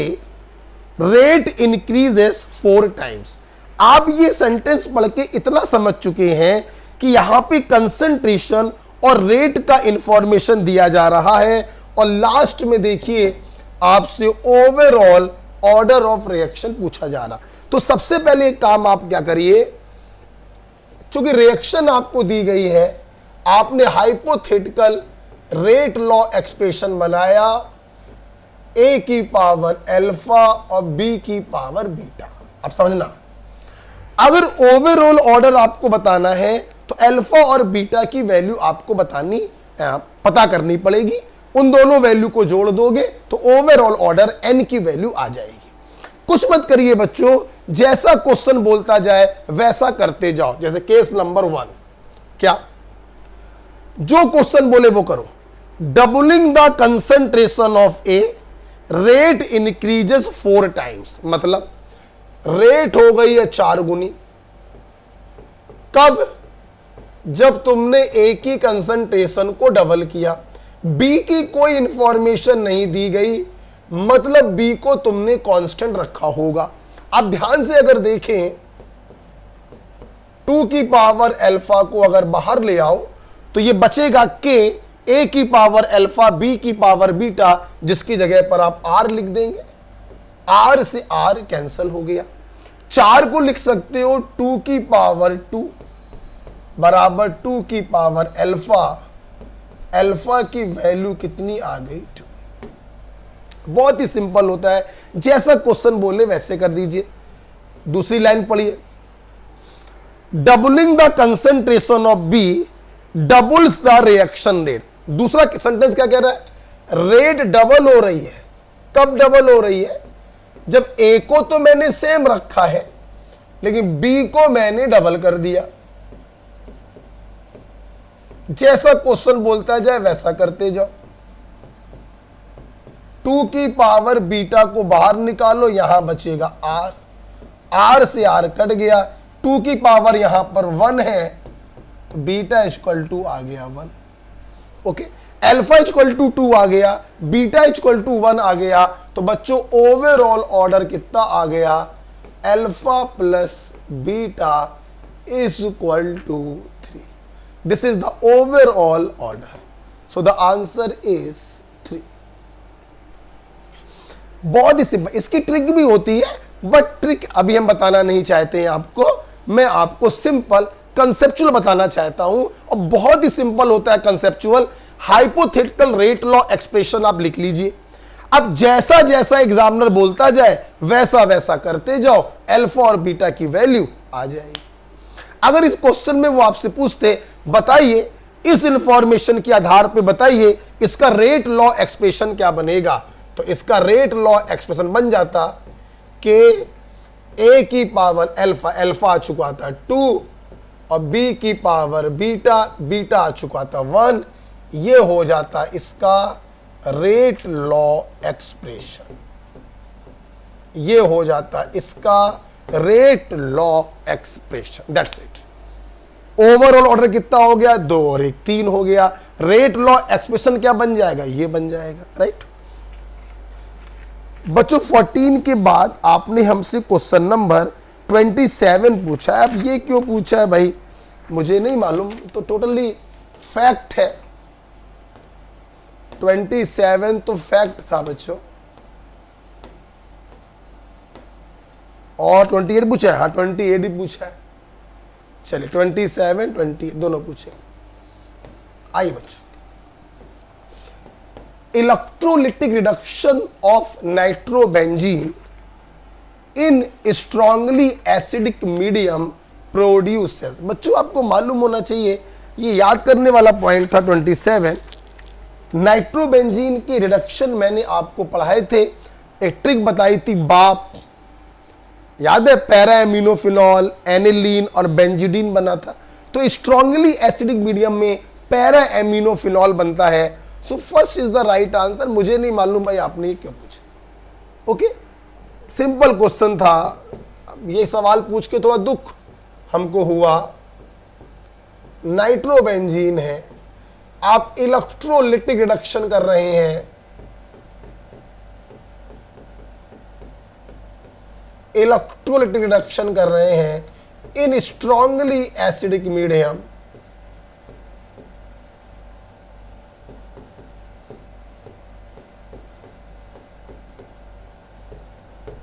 rate increases 4 times. आप ये सेंटेंस पढ़ के इतना समझ चुके हैं कि यहां पे कंसंट्रेशन और रेट का इंफॉर्मेशन दिया जा रहा है और लास्ट में देखिए आपसे ओवरऑल ऑर्डर ऑफ रिएक्शन पूछा जा रहा। तो सबसे पहले एक काम आप क्या करिए, चूंकि रिएक्शन आपको दी गई है, आपने हाइपोथेटिकल रेट लॉ एक्सप्रेशन बनाया ए की पावर अल्फा और बी की पावर बीटा। अब समझना, अगर ओवरऑल ऑर्डर आपको बताना है तो अल्फा और बीटा की वैल्यू आपको पता करनी पड़ेगी। उन दोनों वैल्यू को जोड़ दोगे तो ओवरऑल ऑर्डर एन की वैल्यू आ जाएगी। कुछ मत करिए बच्चों, जैसा क्वेश्चन बोलता जाए वैसा करते जाओ। जैसे केस नंबर 1, क्या जो क्वेश्चन बोले वो करो। Doubling the concentration of A rate increases 4 times, मतलब रेट हो गई है 4 गुनी। कब? जब तुमने ए की कंसंट्रेशन को डबल किया। बी की कोई इंफॉर्मेशन नहीं दी गई, मतलब बी को तुमने कांस्टेंट रखा होगा। आप ध्यान से अगर देखें 2 की पावर अल्फा को अगर बाहर ले आओ तो ये बचेगा के ए की पावर अल्फा बी की पावर बीटा, जिसकी जगह पर आप आर लिख देंगे। आर से आर कैंसल हो गया। 4 को लिख सकते हो 2 की पावर 2 बराबर 2 की पावर अल्फा, अल्फा की वैल्यू कितनी आ गई 2। बहुत ही सिंपल होता है, जैसा क्वेश्चन बोले वैसे कर दीजिए। दूसरी लाइन पढ़िए, doubling the concentration of B doubles the reaction rate. दूसरा सेंटेंस क्या कह रहा है? रेट डबल हो रही है। कब डबल हो रही है? जब ए को तो मैंने सेम रखा है लेकिन बी को मैंने डबल कर दिया। जैसा क्वेश्चन बोलता जाए वैसा करते जाओ। 2 की पावर बीटा को बाहर निकालो, यहां बचेगा आर, आर से आर कट गया। 2 की पावर यहां पर 1 है तो बीटा इक्वल टू आ गया 1। ओके, अल्फा इक्वल टू 2 आ गया, बीटा इक्वल टू 1 आ गया। तो बच्चों ओवरऑल ऑर्डर कितना आ गया? Alpha plus beta is equal to 3। This is the overall order. So the answer is 3। बहुत ही सिंपल। इसकी ट्रिक भी होती है बट ट्रिक अभी हम बताना नहीं चाहते हैं आपको। मैं आपको सिंपल कंसेप्चुअल बताना चाहता हूं और बहुत ही सिंपल होता है conceptual. Hypothetical rate law expression आप लिख लीजिए। अब जैसा जैसा एग्जामिनर बोलता जाए वैसा वैसा करते जाओ, अल्फा और बीटा की वैल्यू आ जाएगी। अगर इस क्वेश्चन में वो आपसे पूछते बताइए इस इंफॉर्मेशन के आधार पे बताइए इसका रेट लॉ एक्सप्रेशन क्या बनेगा, तो इसका रेट लॉ एक्सप्रेशन बन जाता कि ए की पावर अल्फा, अल्फा आ चुका था 2 और बी की पावर बीटा, बीटा आ चुका था 1। ये हो जाता इसका रेट लॉ एक्सप्रेशन। ये हो जाता इसका rate law expression. That's it. Overall order कितना हो गया? 2 और 1 3 हो गया। रेट लॉ एक्सप्रेशन क्या बन जाएगा? ये बन जाएगा। राइट बच्चों, 14 के बाद आपने हमसे क्वेश्चन नंबर 27 पूछा है। अब ये क्यों पूछा है भाई मुझे नहीं मालूम, तो टोटली फैक्ट है। 27 तो फैक्ट था बच्चों, और 28 पूछा है। हाँ 28 भी पूछा है। चलिए 27 28 दोनों पूछे। आइए बच्चों, electrolytic reduction of nitrobenzene in strongly acidic medium produces. बच्चों आपको मालूम होना चाहिए, ये याद करने वाला पॉइंट था 27। नाइट्रोबेंजीन की रिडक्शन मैंने आपको पढ़ाए थे, एक ट्रिक बताई थी बाप, याद है? पैरा एमिनोफिनॉल, एनिलीन और बेंजिडीन बना था। तो स्ट्रांगली एसिडिक मीडियम में पैरा एमिनोफिनॉल बनता है। So first is the right answer. मुझे नहीं मालूम भाई आपने ये क्यों पूछा। ओके, सिंपल क्वेश्चन था। ये सवाल पूछ के थोड़ा दुख हमको हुआ। नाइट्रोबेंजीन है, आप इलेक्ट्रोलिटिक रिडक्शन कर रहे हैं, इलेक्ट्रोलिटिक रिडक्शन कर रहे हैं इन स्ट्रांगली एसिडिक मीडियम,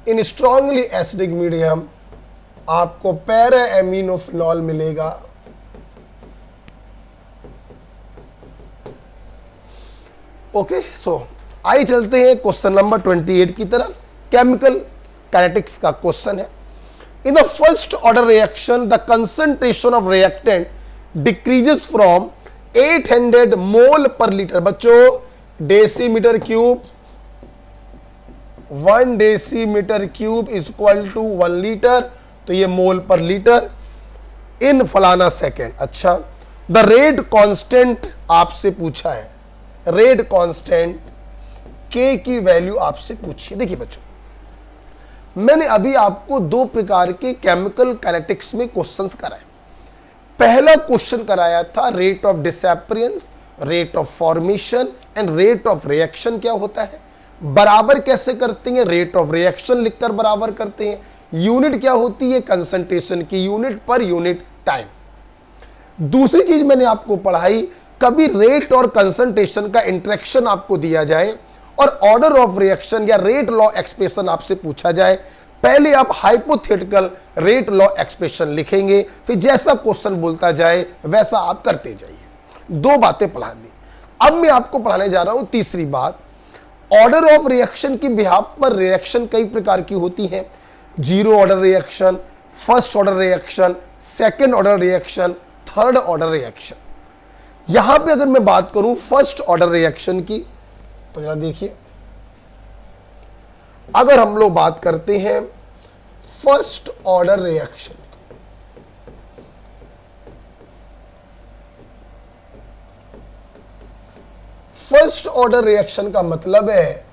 इन स्ट्रांगली एसिडिक मीडियम आपको पैरा एमिनोफिनॉल मिलेगा। ओके, सो आइए चलते हैं क्वेश्चन नंबर 28 की तरफ। केमिकल काइनेटिक्स का क्वेश्चन है। In the first order reaction the concentration of reactant decreases from 800 mole per litre. बच्चों decimetre cube, 1 decimetre cube is equal to 1 litre, तो ये मोल पर लीटर इन फलाना सेकेंड। अच्छा, द रेट कांस्टेंट आपसे पूछा है, रेट कांस्टेंट के की वैल्यू आपसे पूछी। देखिए बच्चों, मैंने अभी आपको दो प्रकार के केमिकल काइनेटिक्स में क्वेश्चंस कराए। पहला क्वेश्चन कराया था rate of disappearance, rate of formation and rate of reaction क्या होता है, बराबर कैसे करते हैं, रेट ऑफ रिएक्शन लिखकर बराबर करते हैं, यूनिट क्या होती है कंसंट्रेशन की, यूनिट पर यूनिट टाइम। दूसरी चीज मैंने आपको पढ़ाई, कभी रेट और कंसंट्रेशन का इंटरेक्शन आपको दिया जाए और ऑर्डर ऑफ रिएक्शन या रेट लॉ एक्सप्रेशन आपसे पूछा जाए, पहले आप हाइपोथेटिकल रेट लॉ एक्सप्रेशन लिखेंगे, फिर जैसा क्वेश्चन बोलता जाए वैसा आप करते जाइए। दो बातें पढ़ा दी। अब मैं आपको पढ़ाने जा रहा हूं तीसरी बात। ऑर्डर ऑफ रिएक्शन की बिहाफ पर रिएक्शन कई प्रकार की होती है। Zero order reaction, first order reaction, second order reaction, third order reaction. यहां पे अगर मैं बात करूं फर्स्ट ऑर्डर रिएक्शन की, तो जरा देखिए, अगर हम लोग बात करते हैं first order reaction, first order reaction का मतलब है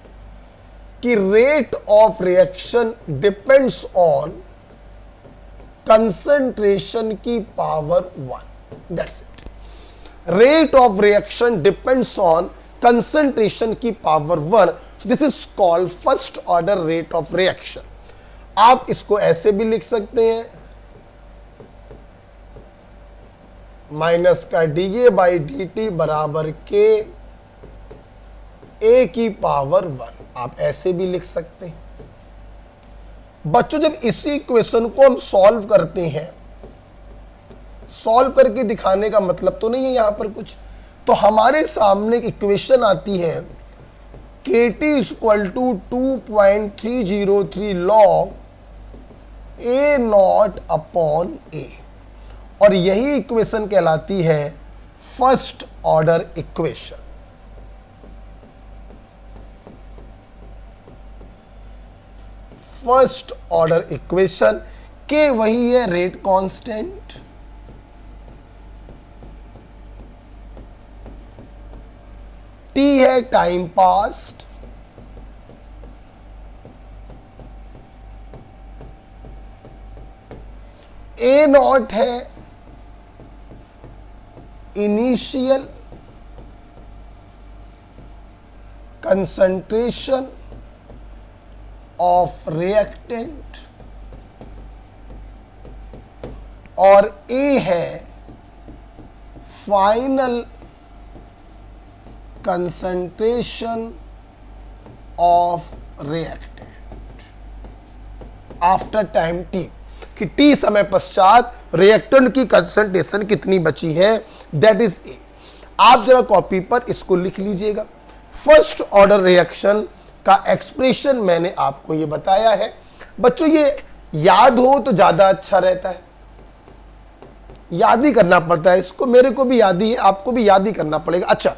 कि rate of reaction depends on concentration की power 1, that's it. Rate of reaction depends on concentration की power 1, this is called first order rate of reaction. आप इसको ऐसे भी लिख सकते हैं, माइनस का डी बाई डी टी बराबर के ए की पावर 1, आप ऐसे भी लिख सकते हैं। बच्चों जब इसी इक्वेशन को हम सॉल्व करते हैं, सॉल्व करके दिखाने का मतलब तो नहीं है यहां पर कुछ, तो हमारे सामने एक इक्वेशन आती है K T equal to 2.303 log A naught upon A, और यही इक्वेशन कहलाती है first order equation. First order equation K वही है रेट कांस्टेंट, टी है टाइम पास्ट, ए नॉट है इनिशियल कंसंट्रेशन ऑफ रिएक्टेंट, और ए है final concentration of reactant after time T, कि टी समय पश्चात रिएक्टेंट की कंसंट्रेशन कितनी बची है, दैट इज ए। आप जरा कॉपी पर इसको लिख लीजिएगा। फर्स्ट ऑर्डर रिएक्शन का एक्सप्रेशन मैंने आपको ये बताया है। बच्चों ये याद हो तो ज्यादा अच्छा रहता है, याद ही करना पड़ता है इसको, मेरे को भी याद ही है, आपको भी याद ही करना पड़ेगा। अच्छा,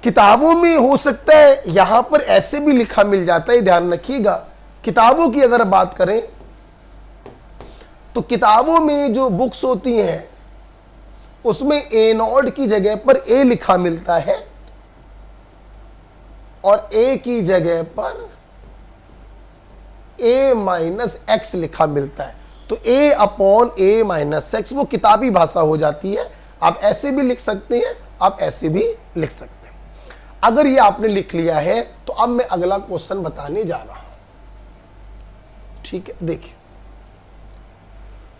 किताबों में हो सकता है यहां पर ऐसे भी लिखा मिल जाता है, ध्यान रखिएगा। किताबों की अगर बात करें तो किताबों में जो बुक्स होती हैं उसमें ए नॉट की जगह पर ए लिखा मिलता है और ए की जगह पर a माइनस एक्स लिखा मिलता है। तो a upon a minus x वो किताबी भाषा हो जाती है। आप ऐसे भी लिख सकते हैं, आप ऐसे भी लिख सकते हैं। अगर ये आपने लिख लिया है तो अब मैं अगला क्वेश्चन बताने जा रहा हूं। ठीक है, देखिए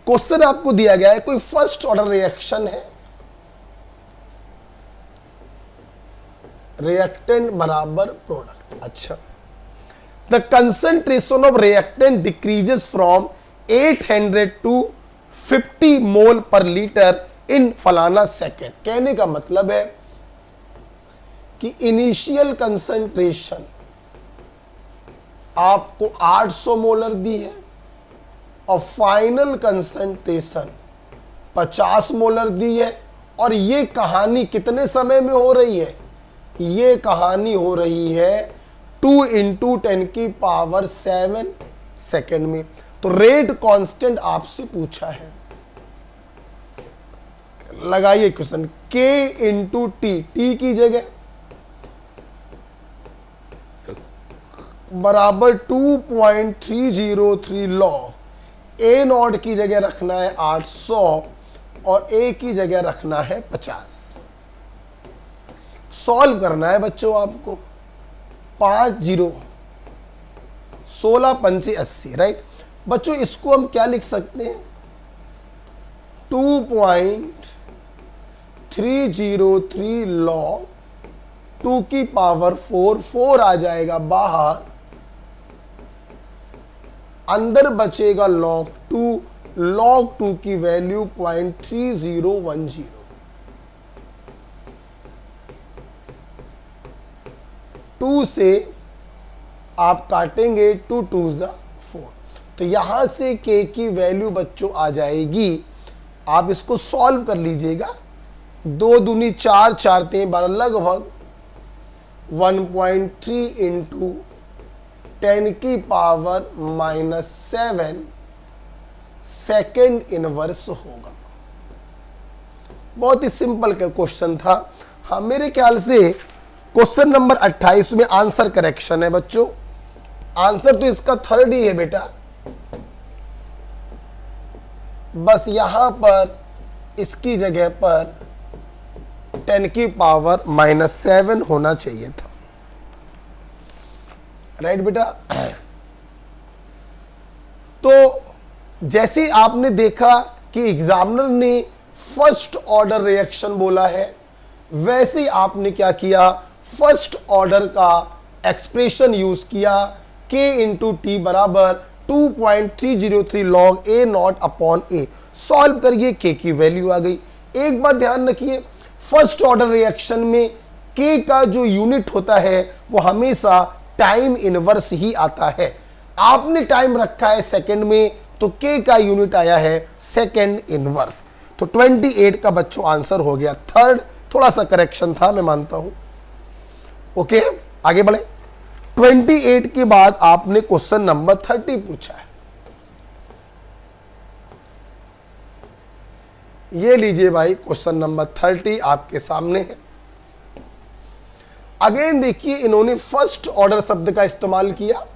क्वेश्चन आपको दिया गया है, कोई फर्स्ट ऑर्डर रिएक्शन है, रिएक्टेंट बराबर प्रोडक्ट। अच्छा, the concentration of reactant decreases from 800 to 50 mole per litre इन फलाना सेकेंड। कहने का मतलब है कि इनिशियल कंसंट्रेशन आपको 800 मोलर दी है और फाइनल कंसंट्रेशन 50 मोलर दी है। और ये कहानी कितने समय में हो रही है? ये कहानी हो रही है 2 इंटू 10⁻7 सेकेंड में। तो रेट कांस्टेंट आपसे पूछा है, लगाइए question, K into T, T की जगह बराबर 2.303 लॉग, ए नॉट की जगह रखना है 800 और ए की जगह रखना है 50। सॉल्व करना है बच्चों आपको। 5 0 16 पंचे 80, राइट बच्चों। इसको हम क्या लिख सकते हैं? 2.303 लॉग 2 की पावर 4, 4 आ जाएगा बाहर, अंदर बचेगा log 2, log 2 की वैल्यू 0.3010। 2 से आप काटेंगे 2 2 4, तो यहां से k की वैल्यू बच्चों आ जाएगी। आप इसको सॉल्व कर लीजिएगा। 2 दूनी 4, 4 3 12, लगभग 1.3 इंटू 10⁻⁻7 सेकेंड इनवर्स होगा। बहुत ही सिंपल का क्वेश्चन था। हाँ, मेरे ख्याल से क्वेश्चन नंबर 28 में आंसर करेक्शन है बच्चों। आंसर तो इसका थर्ड ही है बेटा, बस यहां पर इसकी जगह पर 10⁻⁻7 होना चाहिए था, राइट बेटा। तो जैसे आपने देखा कि एग्जामिनर ने फर्स्ट ऑर्डर रिएक्शन बोला है, वैसे ही आपने क्या किया, फर्स्ट ऑर्डर का एक्सप्रेशन यूज किया। K इंटू टी बराबर 2.303 log A naught upon A. Solve करिए, K की वैल्यू आ गई। एक बात ध्यान रखिए, फर्स्ट ऑर्डर रिएक्शन में K का जो यूनिट होता है वो हमेशा टाइम इनवर्स ही आता है। आपने टाइम रखा है सेकंड में, तो K का यूनिट आया है सेकंड इनवर्स। तो 28 का बच्चों आंसर हो गया थर्ड। थोड़ा सा करेक्शन था, मैं मानता हूं। ओके, आगे बढ़े। 28 के बाद आपने क्वेश्चन नंबर 30 पूछा है। ये लीजिए भाई, क्वेश्चन नंबर 30 आपके सामने है। अगेन देखिए, इन्होंने फर्स्ट ऑर्डर शब्द का इस्तेमाल किया।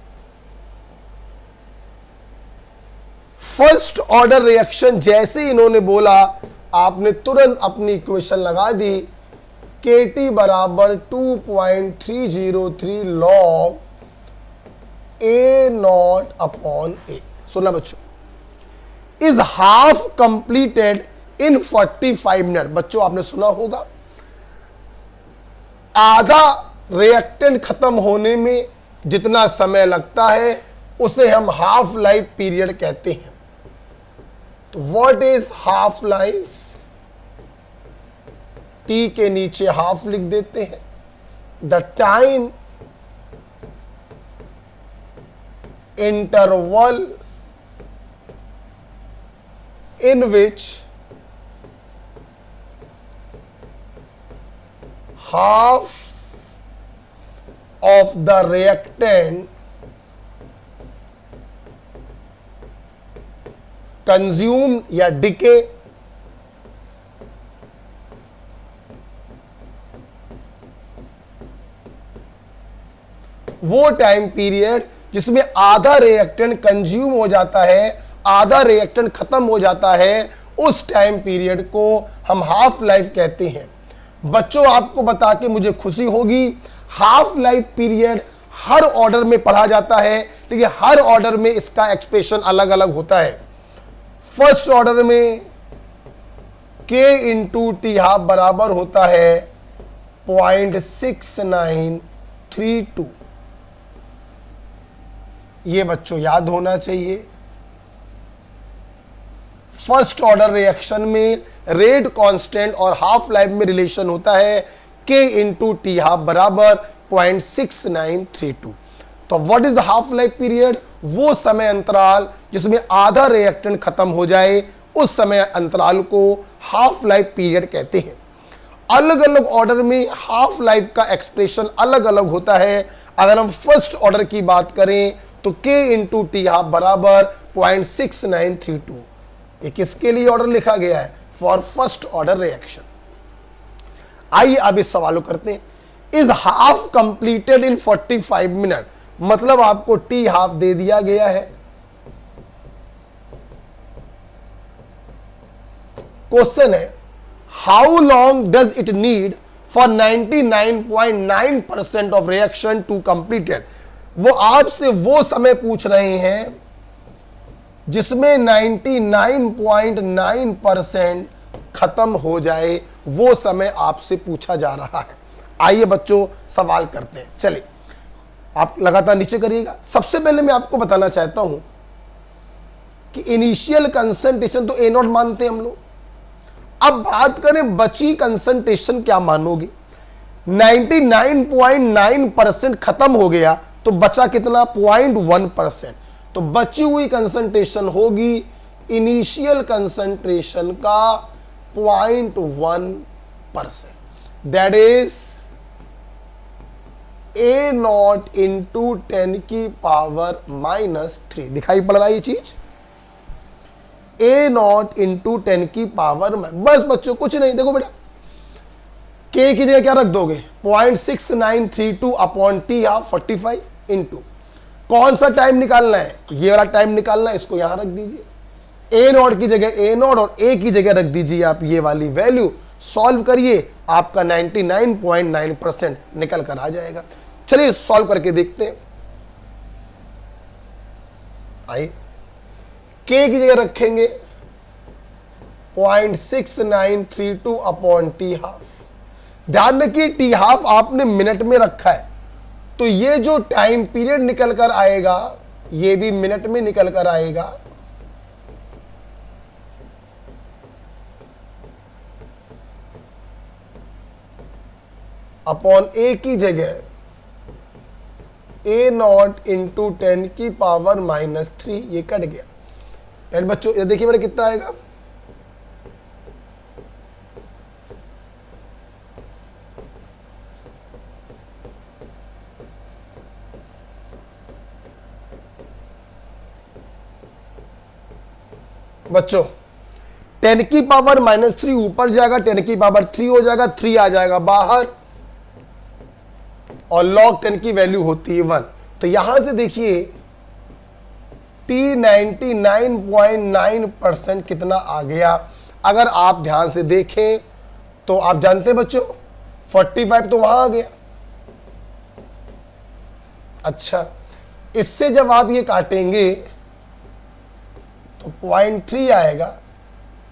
फर्स्ट ऑर्डर रिएक्शन जैसे इन्होंने बोला, आपने तुरंत अपनी इक्वेशन लगा दी। KT बराबर 2.303 log A not upon A। सुना बच्चों, is half completed in 45 minute. बच्चों आपने सुना होगा, आधा रिएक्टेंट खत्म होने में जितना समय लगता है उसे हम हाफ लाइफ पीरियड कहते हैं। तो what is half life? T के नीचे हाफ लिख देते हैं। The time interval in which half of the reactant consumed या decay वो टाइम पीरियड जिसमें आधा रिएक्टेंट कंज्यूम हो जाता है, आधा रिएक्टेंट खत्म हो जाता है, उस टाइम पीरियड को हम हाफ लाइफ कहते हैं। बच्चों आपको बता के मुझे खुशी होगी, हाफ लाइफ पीरियड हर ऑर्डर में पढ़ा जाता है, लेकिन हर ऑर्डर में इसका एक्सप्रेशन अलग अलग होता है। फर्स्ट ऑर्डर में K इंटू टी हाफ बराबर होता है 0.6932। ये बच्चों याद होना चाहिए। फर्स्ट ऑर्डर रिएक्शन में रेट कांस्टेंट और हाफ लाइफ में रिलेशन होता है K इंटू टी हाफ बराबर 0.6932। तो what is the half life period? वो समय अंतराल जिसमें आधा रिएक्टेंट खत्म हो जाए, उस समय अंतराल को हाफ लाइफ पीरियड कहते हैं। अलग अलग ऑर्डर में हाफ लाइफ का एक्सप्रेशन अलग अलग होता है। अगर हम फर्स्ट ऑर्डर की बात करें तो K इंटू टी हाफ बराबर 0.6932। ये किसके लिए ऑर्डर लिखा गया है? For first order reaction. आइए अब इस सवालों करते हैं। Is half completed in 45 minute, मतलब आपको टी हाफ दे दिया गया है। क्वेश्चन है how long does it need for 99.9% of reaction to completed. वो आपसे वो समय पूछ रहे हैं जिसमें 99.9% खत्म हो जाए, वो समय आपसे पूछा जा रहा है। आइए बच्चों सवाल करते हैं। चलिए आप लगातार नीचे करिएगा। सबसे पहले मैं आपको बताना चाहता हूं कि इनिशियल कंसंट्रेशन तो ए नॉट मानते हैं हम लोग। अब बात करें बची कंसंट्रेशन, क्या मानोगे? 99.9% खत्म हो गया तो बचा कितना? 0.1%। तो बची हुई कंसंट्रेशन होगी इनिशियल कंसंट्रेशन का 0.1%। That is A not into 10 की पावर -3। दिखाई पड़ रहा है ये चीज? A नॉट इंटू 10 की पावर, बस बच्चों कुछ नहीं। देखो बेटा, K की जगह क्या रख दोगे? 0.6932 अपॉन टी हाफ 45 इंटू कौन सा टाइम निकालना है? ये वाला टाइम निकालना है, इसको यहां रख दीजिए। A नॉट की जगह A नॉट और A की जगह रख दीजिए आप ये वाली वैल्यू। सॉल्व करिए, आपका 99.9% निकल कर आ जाएगा। चलिए सॉल्व करके देखते हैं। आइए K की जगह रखेंगे 0.6932 अपॉन टी हाफ। ध्यान रखिए टी हाफ आपने मिनट में रखा है, तो ये जो टाइम पीरियड निकल कर आएगा ये भी मिनट में निकल कर आएगा। अपॉन A की जगह A नॉट इंटू 10 की पावर -3, ये कट गया। राइट बच्चों, ये देखिए बेटा कितना आएगा? बच्चों 10 की पावर -3 ऊपर जाएगा, 10 की पावर 3 हो जाएगा, 3 आ जाएगा बाहर, और log 10 की वैल्यू होती है 1। तो यहां से देखिए T 99.9% कितना आ गया। अगर आप ध्यान से देखें तो आप जानते हैं बच्चों 45 तो वहां आ गया। अच्छा, इससे जब आप ये काटेंगे तो 0.3 आएगा,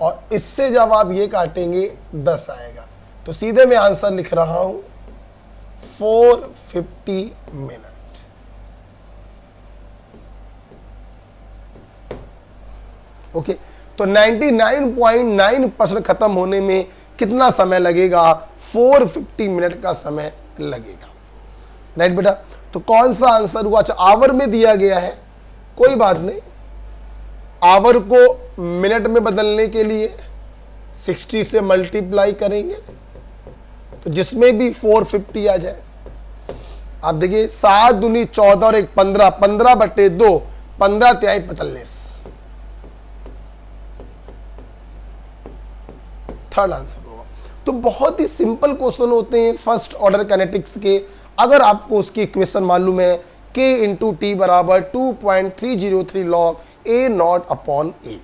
और इससे जब आप ये काटेंगे 10 आएगा। तो सीधे मैं आंसर लिख रहा हूं 450 मिनट। ओके, तो 99.9% खत्म होने में कितना समय लगेगा? 450 मिनट का समय लगेगा। राइट बेटा, तो कौन सा आंसर हुआ? अच्छा, आवर में दिया गया है, कोई बात नहीं। आवर को मिनट में बदलने के लिए 60 से मल्टीप्लाई करेंगे तो जिसमें भी 450 आ जाए। आप देखिए 7 दूनी 14 और 1 15, 15/2, 15 तिहाई 45। थर्ड आंसर होगा। तो बहुत ही सिंपल क्वेश्चन होते हैं फर्स्ट ऑर्डर काइनेटिक्स के। अगर आपको उसकी इक्वेशन मालूम है, k इंटू टी बराबर 2.303 log a not upon A.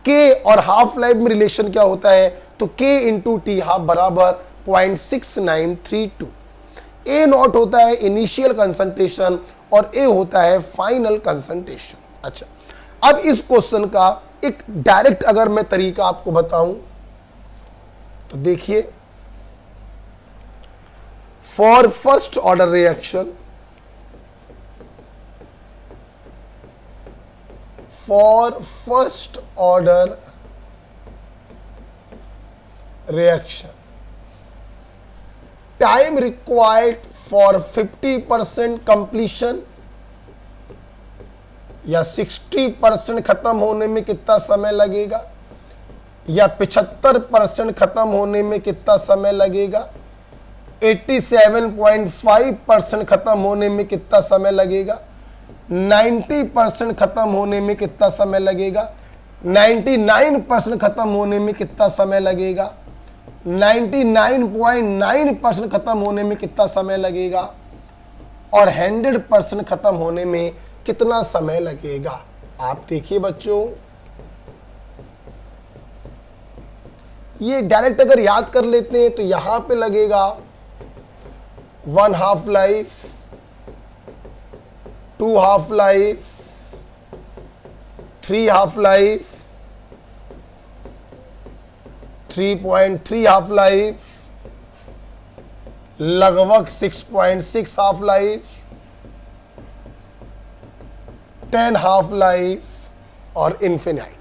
k और हाफ लाइफ में रिलेशन क्या होता है, तो k इंटू टी हाफ बराबर 0.6932। ए नॉट होता है इनिशियल कंसंट्रेशन और ए होता है फाइनल कंसंट्रेशन। अच्छा, अब इस क्वेश्चन का एक डायरेक्ट अगर मैं तरीका आपको बताऊं तो देखिए, for first order reaction, for first order reaction, time required for 50% completion या 60% खत्म होने में कितना समय लगेगा, या 75% खत्म होने में कितना समय लगेगा, 87.5% खत्म होने में कितना समय लगेगा, 90% खत्म होने में कितना समय लगेगा, 99% खत्म होने में कितना समय लगेगा, 99.9% खत्म होने में कितना समय लगेगा, और 100% खत्म होने में कितना समय लगेगा। आप देखिए बच्चों, ये डायरेक्ट अगर याद कर लेते हैं तो यहां पे लगेगा 1 half life, 2 half life, 3 half life, 3.3 half life, लगभग 6.6 हाफ लाइफ, 10 हाफ लाइफ और इन्फिनाइट।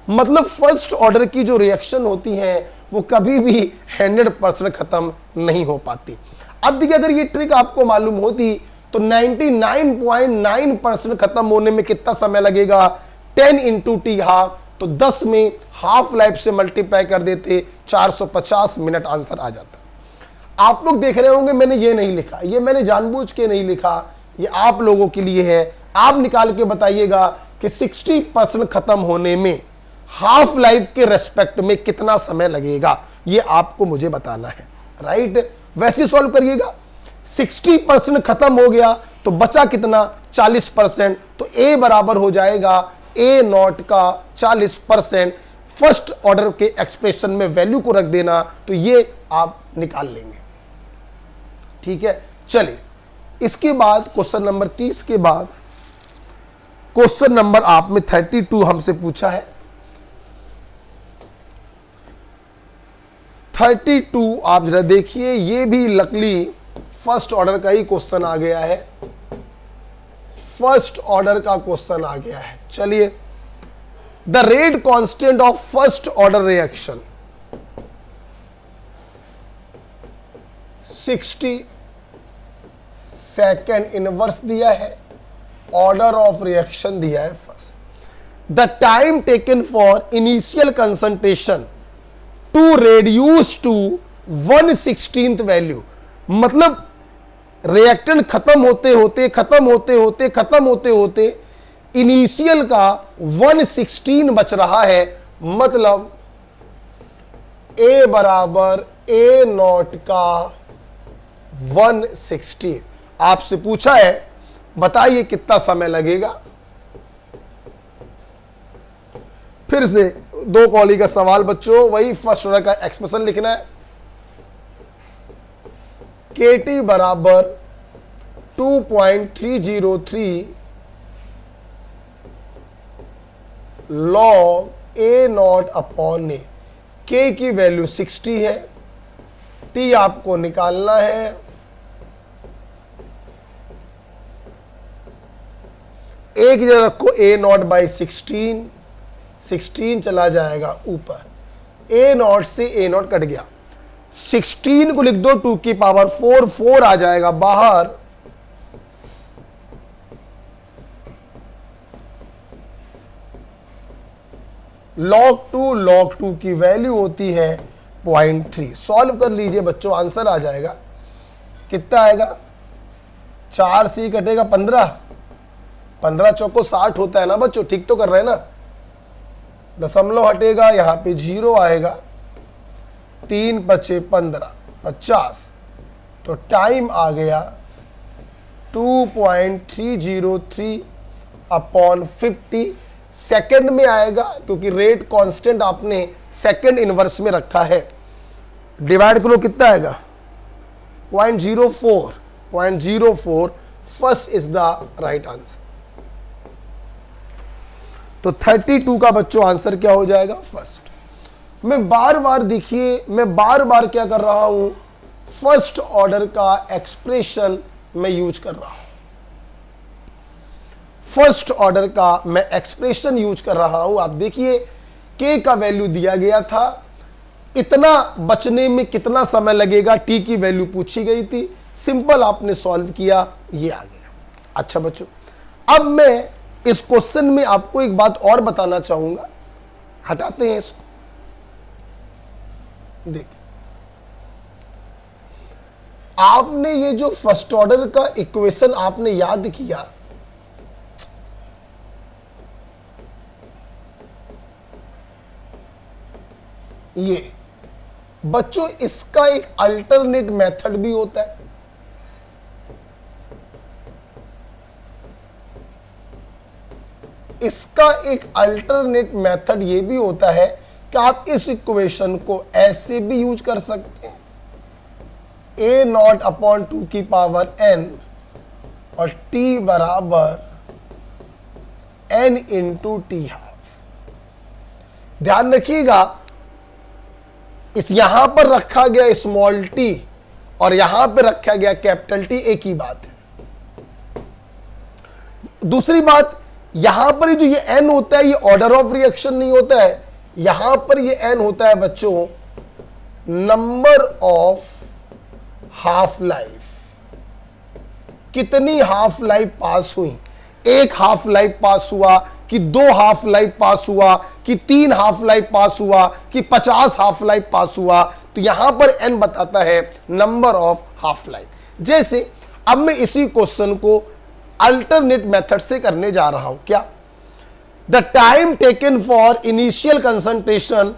मतलब फर्स्ट ऑर्डर की जो रिएक्शन होती है वो कभी भी 100% खत्म नहीं हो पाती। अब देखिए, अगर ये ट्रिक आपको मालूम होती तो 99.9% खत्म होने में कितना समय लगेगा, 10 इंटू टी हाफ, तो 10 में हाफ लाइफ से मल्टीप्लाई कर देते, 450 मिनट आंसर आ जाता। आप लोग देख रहे होंगे मैंने ये नहीं लिखा, ये मैंने जानबूझ के नहीं लिखा, ये आप लोगों के लिए है। आप निकाल के बताइएगा कि 60% खत्म होने में हाफ लाइफ के रेस्पेक्ट में कितना समय लगेगा, ये आपको मुझे बताना है, राइट। वैसे सॉल्व करिएगा, 60% खत्म हो गया तो बचा कितना, 40%, तो ए बराबर हो जाएगा ए नॉट का 40%। फर्स्ट ऑर्डर के एक्सप्रेशन में वैल्यू को रख देना, तो ये आप निकाल लेंगे, ठीक है। चलिए, इसके बाद क्वेश्चन नंबर 30 के बाद क्वेश्चन नंबर आप में 32 हमसे पूछा है। 32 आप जरा देखिए, ये भी लकली फर्स्ट ऑर्डर का ही क्वेश्चन आ गया है, फर्स्ट ऑर्डर का क्वेश्चन आ गया है। चलिए, the rate constant of first order reaction 60 second inverse दिया है, ऑर्डर ऑफ रिएक्शन दिया है first. The time taken for initial concentration to reduce to 1/16 value, मतलब रिएक्टेंट खत्म होते होते इनिशियल का 1/16 बच रहा है, मतलब ए बराबर ए नॉट का 1/16। आपसे पूछा है बताइए कितना समय लगेगा। फिर से दो कॉली का सवाल बच्चों, वही फर्स्ट ऑर्डर का एक्सप्रेशन लिखना है। KT बराबर 2.303 log A not upon A. K की वैल्यू 60 है, T आपको निकालना है। एक जगह रखो A नॉट बाई 16 चला जाएगा ऊपर, A नॉट से A नॉट कट गया, 16 को लिख दो 2 की पावर 4 आ जाएगा बाहर, log 2 की वैल्यू होती है 0.3। सॉल्व कर लीजिए बच्चों, आंसर आ जाएगा। कितना आएगा, 4 से कटेगा 15 चौको 60 होता है ना बच्चों, ठीक तो कर रहे हैं ना। दशमलव हटेगा, यहां पे 0 आएगा, 3 × 5 = 15, 50। तो टाइम आ गया 2.303 अपॉन 50 सेकंड में आएगा, क्योंकि रेट कांस्टेंट आपने सेकंड इनवर्स में रखा है। डिवाइड करो कितना आएगा 0.04 first is the right answer. तो 32 का बच्चों आंसर क्या हो जाएगा फर्स्ट। मैं बार बार देखिए, मैं बार बार क्या कर रहा हूं, फर्स्ट ऑर्डर का एक्सप्रेशन मैं यूज कर रहा हूं, फर्स्ट ऑर्डर का मैं एक्सप्रेशन यूज कर रहा हूं। आप देखिए के का वैल्यू दिया गया था, इतना बचने में कितना समय लगेगा, टी की वैल्यू पूछी गई थी, सिंपल आपने सॉल्व किया, ये आ गया। अच्छा बच्चों, अब मैं इस क्वेश्चन में आपको एक बात और बताना चाहूंगा, हटाते हैं इसको। देख, आपने ये जो फर्स्ट ऑर्डर का इक्वेशन आपने याद किया, ये बच्चों इसका एक अल्टरनेट मेथड भी होता है। इसका एक अल्टरनेट मेथड ये भी होता है कि आप इस इक्वेशन को ऐसे भी यूज कर सकते हैं, a नॉट अपॉन 2 की पावर n और t बराबर n इंटू टी हाफ। ध्यान रखिएगा, इस यहां पर रखा गया स्मॉल t और यहां पर रखा गया कैपिटल T, एक ही बात है। दूसरी बात, यहां पर जो ये n होता है, ये ऑर्डर ऑफ रिएक्शन नहीं होता है, यहां पर ये n होता है बच्चों नंबर ऑफ हाफ लाइफ। कितनी हाफ लाइफ पास हुई, एक हाफ लाइफ पास हुआ कि 2 हाफ लाइफ पास हुआ कि 3 हाफ लाइफ पास हुआ कि 50 हाफ लाइफ पास हुआ, तो यहां पर n बताता है नंबर ऑफ हाफ लाइफ। जैसे अब मैं इसी क्वेश्चन को अल्टरनेट मेथड से करने जा रहा हूं। क्या? The time taken for initial concentration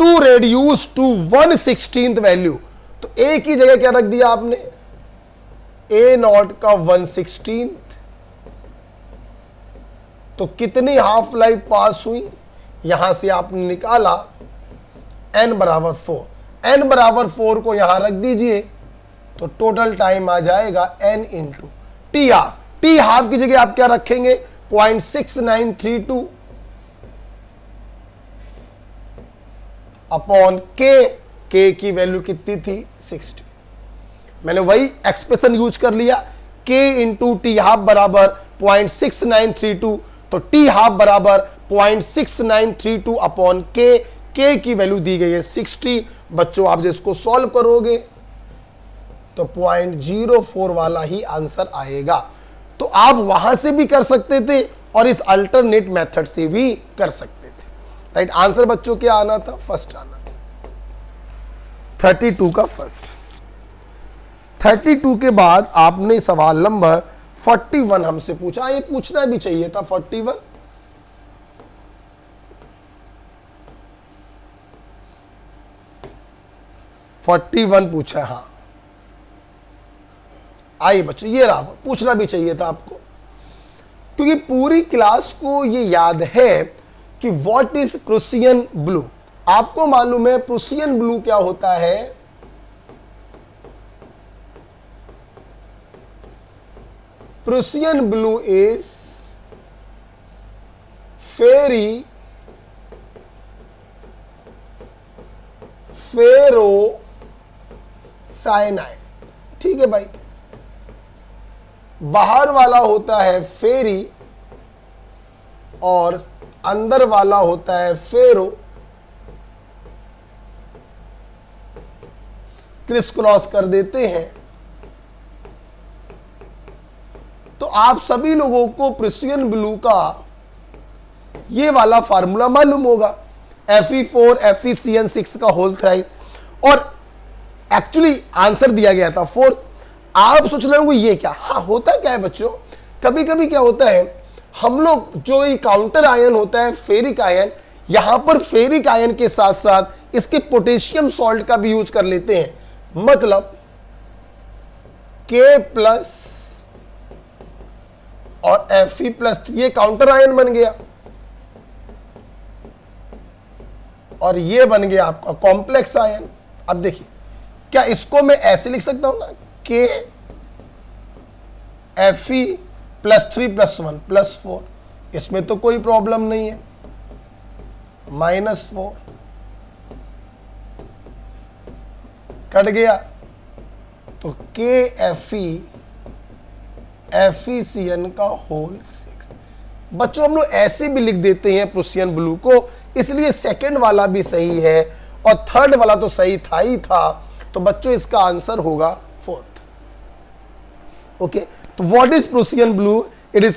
to reduce to 1/16 value. तो ए की जगह क्या रख दिया आपने, ए नॉट का 1/16। तो कितनी हाफ लाइफ पास हुई, यहां से आपने निकाला n बराबर 4। n बराबर 4 को यहां रख दीजिए, तो टोटल टाइम आ जाएगा n into T half. T half की जगह आप क्या रखेंगे 0.6932 अपॉन के की वैल्यू कितनी थी 60। मैंने वही एक्सप्रेशन यूज कर लिया, के इंटू टी हाफ बराबर 0.6932, तो टी हाफ बराबर 0.6932 अपॉन के की वैल्यू दी गई है 60। बच्चों आप जिसको सॉल्व करोगे तो 0.04 वाला ही आंसर आएगा। तो आप वहां से भी कर सकते थे और इस अल्टरनेट मेथड से भी कर सकते थे। राइट आंसर बच्चों क्या आना था, फर्स्ट आना था, 32 का फर्स्ट। 32 के बाद आपने सवाल नंबर 41 हमसे पूछा, ये पूछना भी चाहिए था 41। पूछा, हाँ आइए बच्चों, ये रहा, पूछना भी चाहिए था आपको, क्योंकि पूरी क्लास को ये याद है कि व्हाट इज प्रूसियन ब्लू। आपको मालूम है प्रूसियन ब्लू क्या होता है, Prussian blue is ferri ferro cyanide. ठीक है भाई, बाहर वाला होता है फेरी और अंदर वाला होता है फेरो। क्रिस क्रॉस कर देते हैं तो आप सभी लोगों को प्रूसियन ब्लू का ये वाला फार्मूला मालूम होगा, Fe4 FeCN6 का होल थ्राइस, और एक्चुअली आंसर दिया गया था 4। आप सोच रहे होंगे ये क्या, हाँ होता क्या है बच्चों, कभी कभी क्या होता है, हम लोग जो ये काउंटर आयन होता है फेरिक आयन, यहां पर फेरिक आयन के साथ साथ इसके पोटेशियम सॉल्ट का भी यूज कर लेते हैं। मतलब K+ और Fe+3 ये काउंटर आयन बन गया और ये बन गया आपका कॉम्प्लेक्स आयन। अब देखिए, क्या इसको मैं ऐसे लिख सकता हूं ना कि Fe+3+1+4, इसमें तो कोई प्रॉब्लम नहीं है, -4 कट गया तो KFeFeCN का होल 6। बच्चों हम लोग ऐसे भी लिख देते हैं प्रूसियन ब्लू को, इसलिए सेकंड वाला भी सही है और थर्ड वाला तो सही था ही था, तो बच्चों इसका आंसर होगा 4th। ओके, तो what is Prussian blue? It is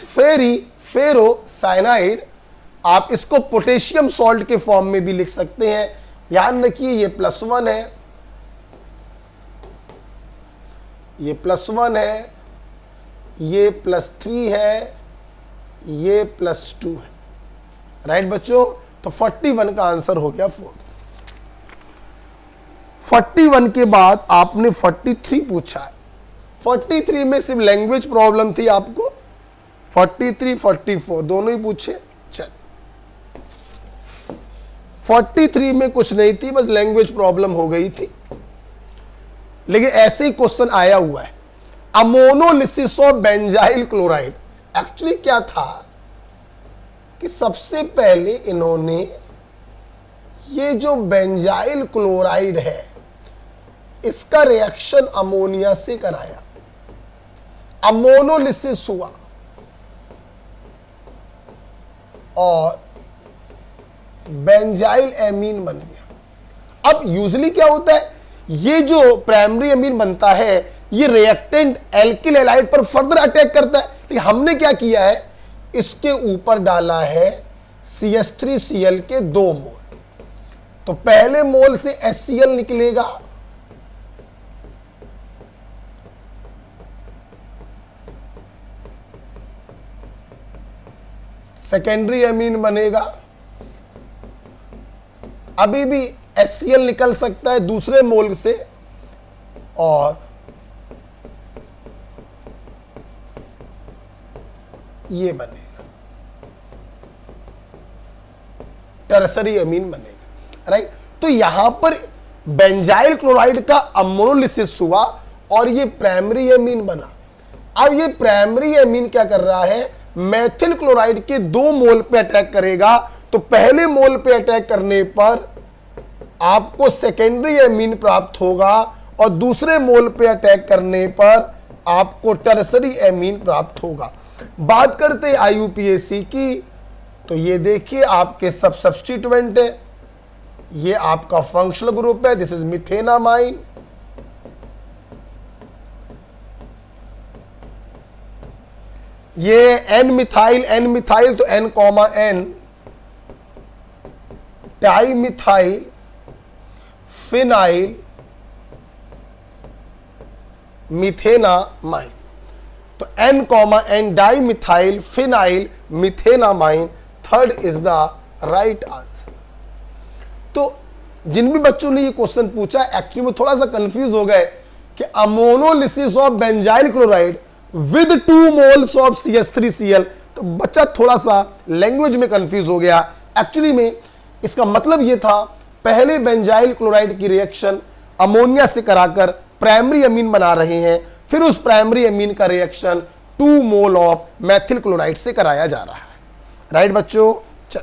ferrocyanide. आप इसको पोटेशियम सॉल्ट के फॉर्म में भी लिख सकते हैं। ध्यान रखिए, ये +1 है, ये +1 है, ये +3 है, ये +2 है। राइट बच्चों, तो 41 का आंसर हो गया 4। 41 के बाद आपने 43 पूछा है। 43 में सिर्फ लैंग्वेज प्रॉब्लम थी आपको, 43 44 दोनों ही पूछे। चल, 43 में कुछ नहीं थी, बस लैंग्वेज प्रॉब्लम हो गई थी, लेकिन ऐसे ही क्वेश्चन आया हुआ है। Ammonolysis of benzyl chloride. Actually क्या था कि सबसे पहले इन्होंने ये जो बेंजाइल क्लोराइड है इसका रिएक्शन अमोनिया से कराया, अमोनोलिसिस हुआ और बेंजाइल एमीन बन गया। अब यूजुअली क्या होता है, ये जो प्राइमरी एमीन बनता है ये रिएक्टेंट एल्किल हैलाइड पर फर्दर अटैक करता है, लेकिन हमने क्या किया है, इसके ऊपर डाला है CH3Cl के 2 मोल। तो पहले मोल से HCl निकलेगा, सेकेंडरी एमीन बनेगा। अभी भी HCl निकल सकता है दूसरे मोल से और ये बनेगा टर्सरी एमीन बनेगा। राइट, तो यहां पर बेंजाइल क्लोराइड का अमोनोलिसिस हुआ और ये प्राइमरी एमीन बना। अब ये प्राइमरी एमीन क्या कर रहा है, मेथिल क्लोराइड के 2 मोल पे अटैक करेगा। तो पहले मोल पे अटैक करने पर आपको सेकेंडरी एमीन प्राप्त होगा और दूसरे मोल पे अटैक करने पर आपको टर्सरी एमीन प्राप्त होगा। बात करते हैं IUPAC की, तो ये देखिए आपके सब सब्स्टिट्यूएंट है, ये आपका फंक्शनल ग्रुप है, दिस इज मिथेनामाइन, ये N मिथाइल तो N, N dimethyl phenyl methenamine, तो N, N dimethyl phenyl methenamine, third is the right answer. तो जिन भी बच्चों ने ये क्वेश्चन पूछा एक्चुअली वो थोड़ा सा कंफ्यूज हो गए कि ammonolysis of benzyl chloride with 2 moles of CH3Cl, तो बच्चा थोड़ा सा लैंग्वेज में कंफ्यूज हो गया। एक्चुअली में इसका मतलब ये था, पहले बेंजाइल क्लोराइड की रिएक्शन अमोनिया से कराकर प्राइमरी अमीन बना रहे हैं, फिर उस प्राइमरी अमीन का reaction 2 mole of methyl chloride से कराया जा रहा है। राइट बच्चों, चल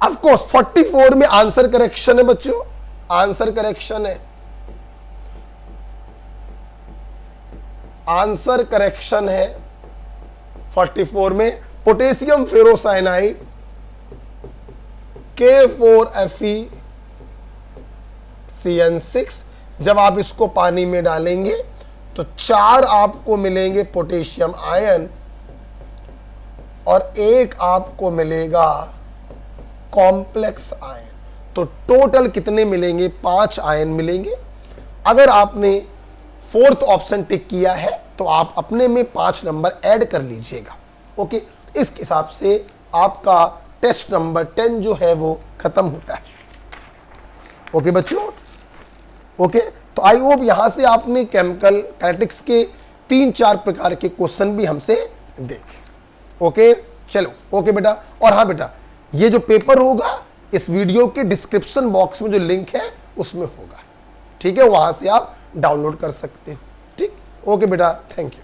ऑफ कोर्स 44 में आंसर करेक्शन है बच्चों, आंसर करेक्शन है, आंसर करेक्शन है 44 में। पोटेशियम फेरोसाइनाइड K4FeCN6, जब आप इसको पानी में डालेंगे तो 4 आपको मिलेंगे पोटेशियम आयन और 1 आपको मिलेगा कॉम्प्लेक्स आयन। तो टोटल कितने मिलेंगे, 5 आयन मिलेंगे। अगर आपने 4th ऑप्शन टिक किया है तो आप अपने में 5 नंबर ऐड कर लीजिएगा। ओके, इस हिसाब से आपका टेस्ट नंबर 10 जो है वो खत्म होता है। ओके बच्चों, ओके, तो आई होप यहां से आपने केमिकल काइनेटिक्स के 3-4 प्रकार के क्वेश्चन भी हमसे देख। ओके चलो, ओके बेटा। और हाँ बेटा, ये जो पेपर होगा इस वीडियो के डिस्क्रिप्शन बॉक्स में जो लिंक है उसमें होगा, ठीक है, वहां से आप डाउनलोड कर सकते हो। ठीक, ओके बेटा, थैंक यू।